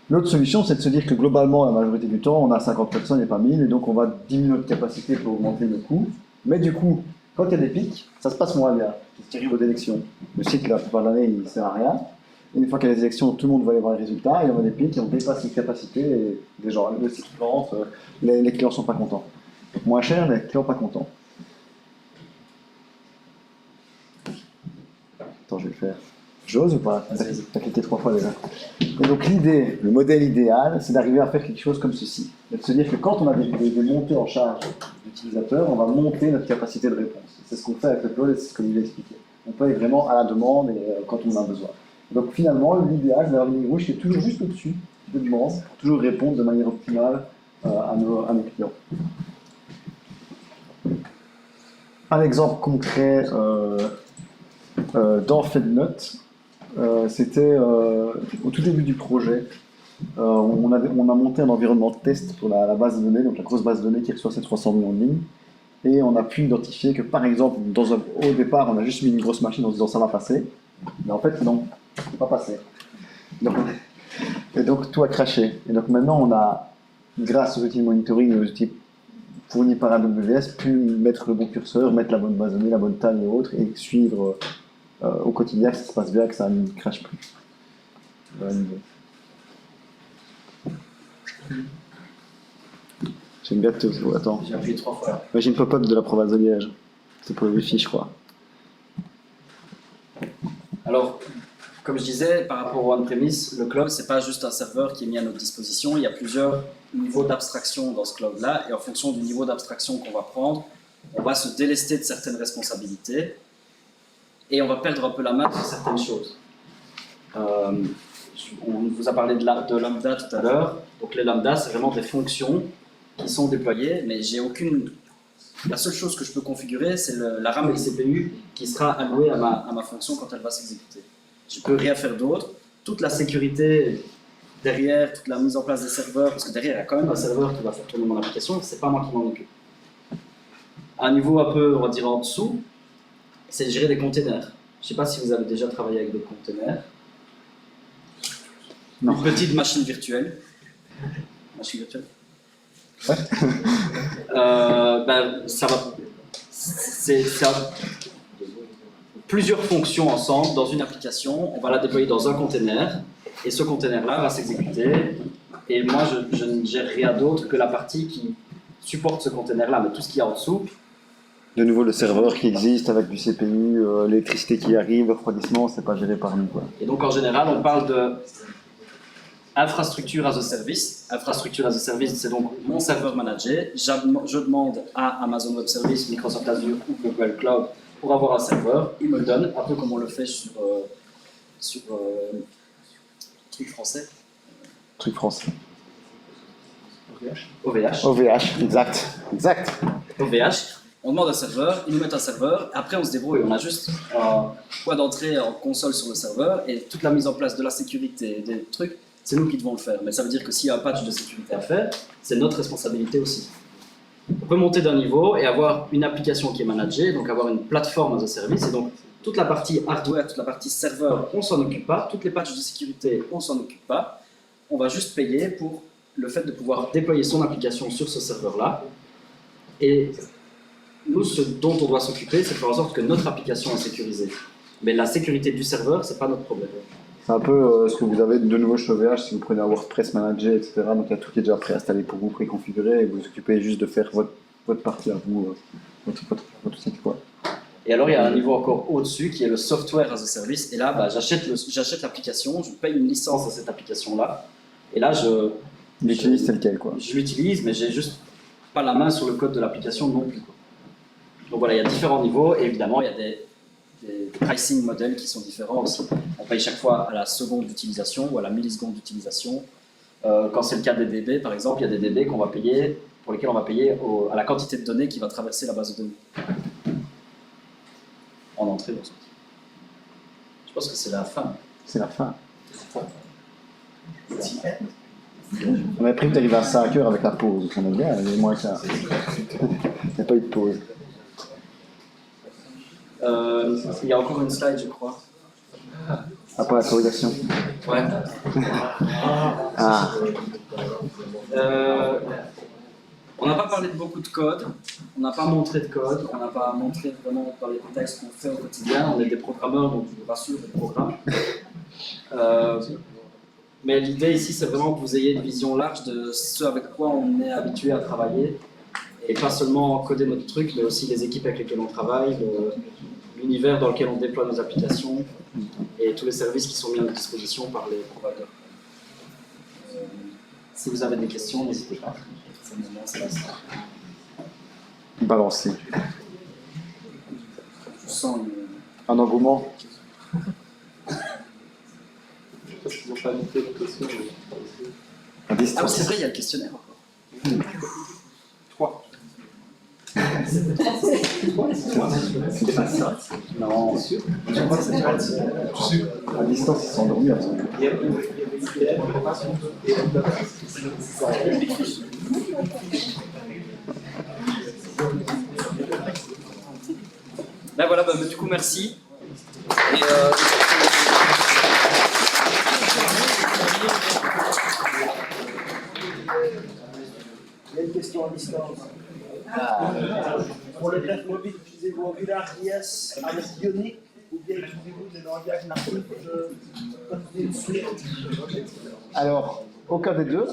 L'autre solution, c'est de se dire que globalement, la majorité du temps, on a 50 personnes et pas 1000. Et donc, on va diminuer notre capacité pour augmenter le coût. Mais du coup, quand il y a des pics, ça se passe moins bien. C'est ce qui arrive aux élections. Le cycle, la plupart de l'année, il ne sert à rien. Et une fois qu'il y a les élections, tout le monde va y avoir les résultats, et on a des pics et on dépasse les capacités, et des gens, le cycle plante, les clients ne sont pas contents. Donc moins cher, mais les clients pas contents. Attends, je vais le faire. J'ose ou pas? T'as cliqué 3 fois déjà. Et donc l'idée, le modèle idéal, c'est d'arriver à faire quelque chose comme ceci. Et de se dire que quand on a des montées en charge d'utilisateurs, on va monter notre capacité de réponse. C'est ce qu'on fait avec le cloud et c'est ce que je vous ai expliqué. On paye vraiment à la demande et quand on en a besoin. Donc finalement, l'idéal, c'est d'avoir une ligne rouge qui est toujours juste au-dessus de demande, pour toujours répondre de manière optimale à nos clients. Un exemple concret dans FedNote, c'était au tout début du projet. On a monté un environnement de test pour la base de données, donc la grosse base de données qui reçoit ces 300 millions de lignes. Et on a pu identifier que, par exemple, au départ, on a juste mis une grosse machine en se disant ça va passer. Mais en fait, non, c'est pas passé. Et donc, tout a craché. Et donc, maintenant, on a, grâce aux outils de monitoring et aux outils fournis par AWS, pu mettre le bon curseur, mettre la bonne base de données, la bonne taille et autres, et suivre au quotidien que ça se passe bien, que ça ne crache plus. J'aime bien te... Attends. J'ai appuyé 3 fois. J'ai une pop-up de la province de Liège. C'est pour le Wi-Fi, je crois. Alors, comme je disais, par rapport au on-premise, le cloud, ce n'est pas juste un serveur qui est mis à notre disposition. Il y a plusieurs niveaux d'abstraction dans ce cloud-là. Et en fonction du niveau d'abstraction qu'on va prendre, on va se délester de certaines responsabilités. Et on va perdre un peu la main sur certaines choses. On vous a parlé de lambda tout à l'heure. Donc les lambda, c'est vraiment des fonctions qui sont déployées, mais j'ai aucune... La seule chose que je peux configurer, c'est la RAM et le CPU qui sera allouée à ma fonction quand elle va s'exécuter. Je ne peux rien faire d'autre. Toute la sécurité derrière, toute la mise en place des serveurs, parce que derrière, il y a quand même un serveur qui va faire tourner mon application, c'est pas moi qui m'en occupe. À un niveau un peu, on va dire, en dessous, c'est de gérer des containers. Je ne sais pas si vous avez déjà travaillé avec des containers. Non. Une petite machine virtuelle. Machine virtuelle. Ouais. Ça va. C'est plusieurs fonctions ensemble dans une application. On va la déployer dans un container et ce container-là va s'exécuter. Et moi, je ne gère rien d'autre que la partie qui supporte ce container-là, mais tout ce qu'il y a en dessous. De nouveau, le serveur qui existe avec du CPU, l'électricité qui arrive, le refroidissement, c'est pas géré par nous, quoi. Et donc, en général, on parle de infrastructure as a service. Infrastructure as a service, c'est donc mon serveur managé. Je demande à Amazon Web Services, Microsoft Azure ou Google Cloud pour avoir un serveur. Ils me le donnent, un peu comme on le fait sur truc français. Truc français. OVH. OVH, exact. OVH. On demande un serveur, ils nous mettent un serveur, après on se débrouille. On a juste un point d'entrée en console sur le serveur et toute la mise en place de la sécurité, des trucs, c'est nous qui devons le faire. Mais ça veut dire que s'il y a un patch de sécurité à faire, c'est notre responsabilité aussi. On peut monter d'un niveau et avoir une application qui est managée, donc avoir une plateforme as a service. Et donc toute la partie hardware, toute la partie serveur, on s'en occupe pas. Toutes les patchs de sécurité, on s'en occupe pas. On va juste payer pour le fait de pouvoir déployer son application sur ce serveur-là. Et nous, ce dont on doit s'occuper, c'est de faire en sorte que notre application est sécurisée. Mais la sécurité du serveur, c'est pas notre problème. C'est un peu ce que vous avez de nouveau chez OVH si vous prenez un WordPress Manager, etc. Donc il y a tout qui est déjà préinstallé pour vous, préconfiguré, et vous vous occupez juste de faire votre partie à vous, votre site, quoi. Et alors, il y a un niveau encore au-dessus qui est le software as a service. Et là, bah, j'achète l'application, je paye une licence à cette application-là. Et là, L'utilise tel quel, quoi. je l'utilise, mais j'ai juste pas la main sur le code de l'application non plus, quoi. Donc voilà, il y a différents niveaux. Et évidemment, il y a des pricing models qui sont différents aussi. On paye chaque fois à la seconde d'utilisation ou à la milliseconde d'utilisation. Quand c'est le cas des DB, par exemple, il y a des DB qu'on va payer, pour lesquels on va payer à la quantité de données qui va traverser la base de données. En entrée, en sortie. Je pense que c'est la fin. C'est la fin. On avait prévu d'arriver à 5 heures avec la pause. On est bien, il est moins qu'un. Il n'y a pas eu de pause. Il y a encore une slide, je crois. Après la corrélation. Ouais. Ah. On n'a pas parlé de beaucoup de code, on n'a pas montré de code, on n'a pas montré vraiment dans les contextes qu'on fait au quotidien. On est des programmeurs, donc je vous rassure, des programmes. Mais l'idée ici, c'est vraiment que vous ayez une vision large de ce avec quoi on est habitué à travailler. Et pas seulement coder notre truc, mais aussi les équipes avec lesquelles on travaille, l'univers dans lequel on déploie nos applications et tous les services qui sont mis à notre disposition par les providers. Si vous avez des questions, n'hésitez pas. C'est le moment, c'est là. Balancer. Je sens Un engouement. À Ah oui, distance. c'est vrai, il y a le questionnaire encore. 3. Non, À distance, ils sont endormis. ben voilà, ben, du coup, merci. Et, Il y a une question à distance. Pour le dev mobile, utilisez-vous Angular, JS avec Ionic ou bien utilisez-vous des langages natifs de Swift? Alors, aucun des deux.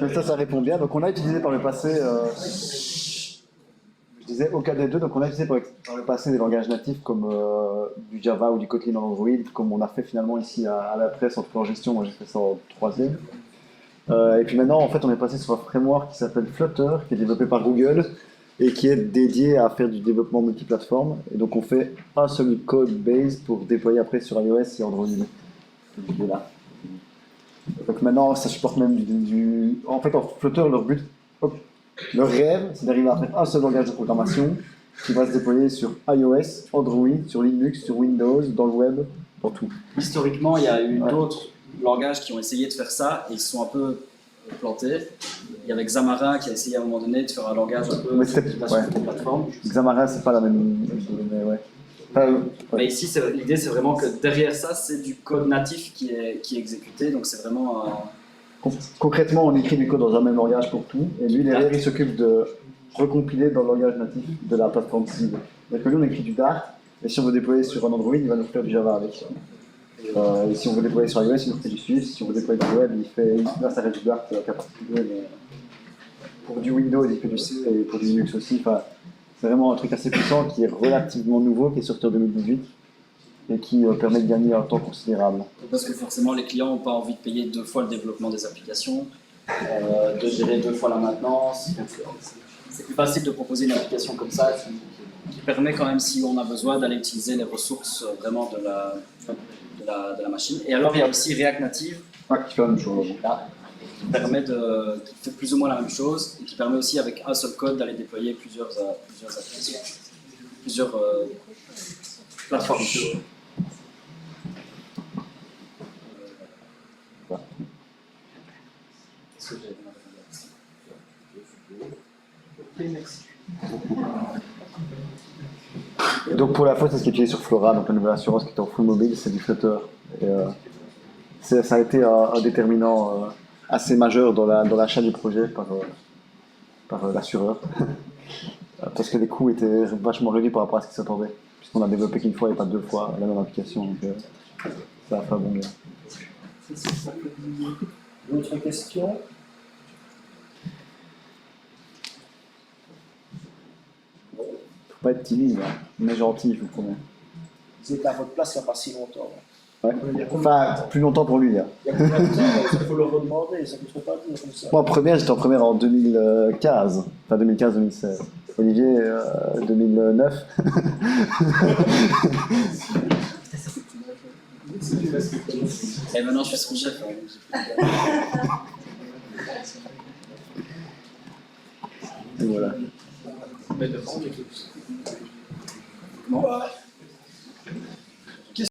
Mais ça répond bien. Donc, on a utilisé par le passé. Je disais aucun des deux. Donc, on a utilisé par le passé des langages natifs comme du Java ou du Kotlin en Android, comme on a fait finalement ici à la presse en tout en gestion. Moi, j'ai fait ça en 3e. Et puis maintenant, en fait, on est passé sur un framework qui s'appelle Flutter, qui est développé par Google et qui est dédié à faire du développement multiplateforme. Et donc, on fait un seul code base pour déployer après sur iOS et Android. Là. Donc maintenant, ça supporte même En fait, en Flutter, leur rêve, c'est d'arriver à faire un seul langage de programmation qui va se déployer sur iOS, Android, sur Linux, sur Windows, dans le web, dans tout. historiquement, il y a eu d'autres langages qui ont essayé de faire ça et ils se sont un peu plantés. Il y avait Xamarin qui a essayé à un moment donné de faire un langage un peu Mais qui va sur toutes les plateformes. Xamarin, c'est pas la même. Mais ouais. Mais ici, l'idée, c'est vraiment que derrière ça, c'est du code natif qui est exécuté. Donc, c'est vraiment Concrètement, on écrit du code dans un même langage pour tout, et lui, derrière, il s'occupe de recompiler dans le langage natif de la plateforme cible. Donc, nous, on écrit du Dart, et si on veut déployer sur un Android, il va nous faire du Java avec. Et si on veut déployer sur iOS, il nous fait du Swift. Si on veut déployer dans le web, là, ça reste du Dart qu'à particulier, mais pour du Windows, il fait du C, et pour du Linux aussi. Enfin, c'est vraiment un truc assez puissant qui est relativement nouveau, qui est sorti en 2018. Et qui permet de gagner un temps considérable. parce que forcément, les clients n'ont pas envie de payer 2 fois le développement des applications, de gérer 2 fois la maintenance. C'est plus facile de proposer une application comme ça qui permet quand même, si on a besoin, d'aller utiliser les ressources vraiment de la machine. Et alors, il y a aussi React Native. Qui fait la même chose. Là, qui fait plus ou moins la même chose et qui permet aussi avec un seul code d'aller déployer plusieurs applications, plusieurs plateformes. Et donc pour la fois, c'est ce qui est utilisé sur Flora, donc la nouvelle assurance qui est en full mobile, c'est du Flutter. Et, ça a été un déterminant assez majeur dans l'achat du projet par l'assureur. Parce que les coûts étaient vachement réduits par rapport à ce qui s'attendait. Puisqu'on a développé qu'une fois et pas deux fois la même application. Donc ça a fait un bon gain. D'autres questions? Faut pas être timide, hein, mais gentil, je vous promets. Vous êtes à votre place il n'y a pas si longtemps. Ouais. Enfin, plus longtemps pour lui. Hein. Il y a combien de temps? Il faut le redemander, ça ne peut pas dire comme ça. Moi, j'étais en première en 2015. Enfin, 2015-2016. Olivier, 2009. Et maintenant, je suis son chef. Et voilà. Bon.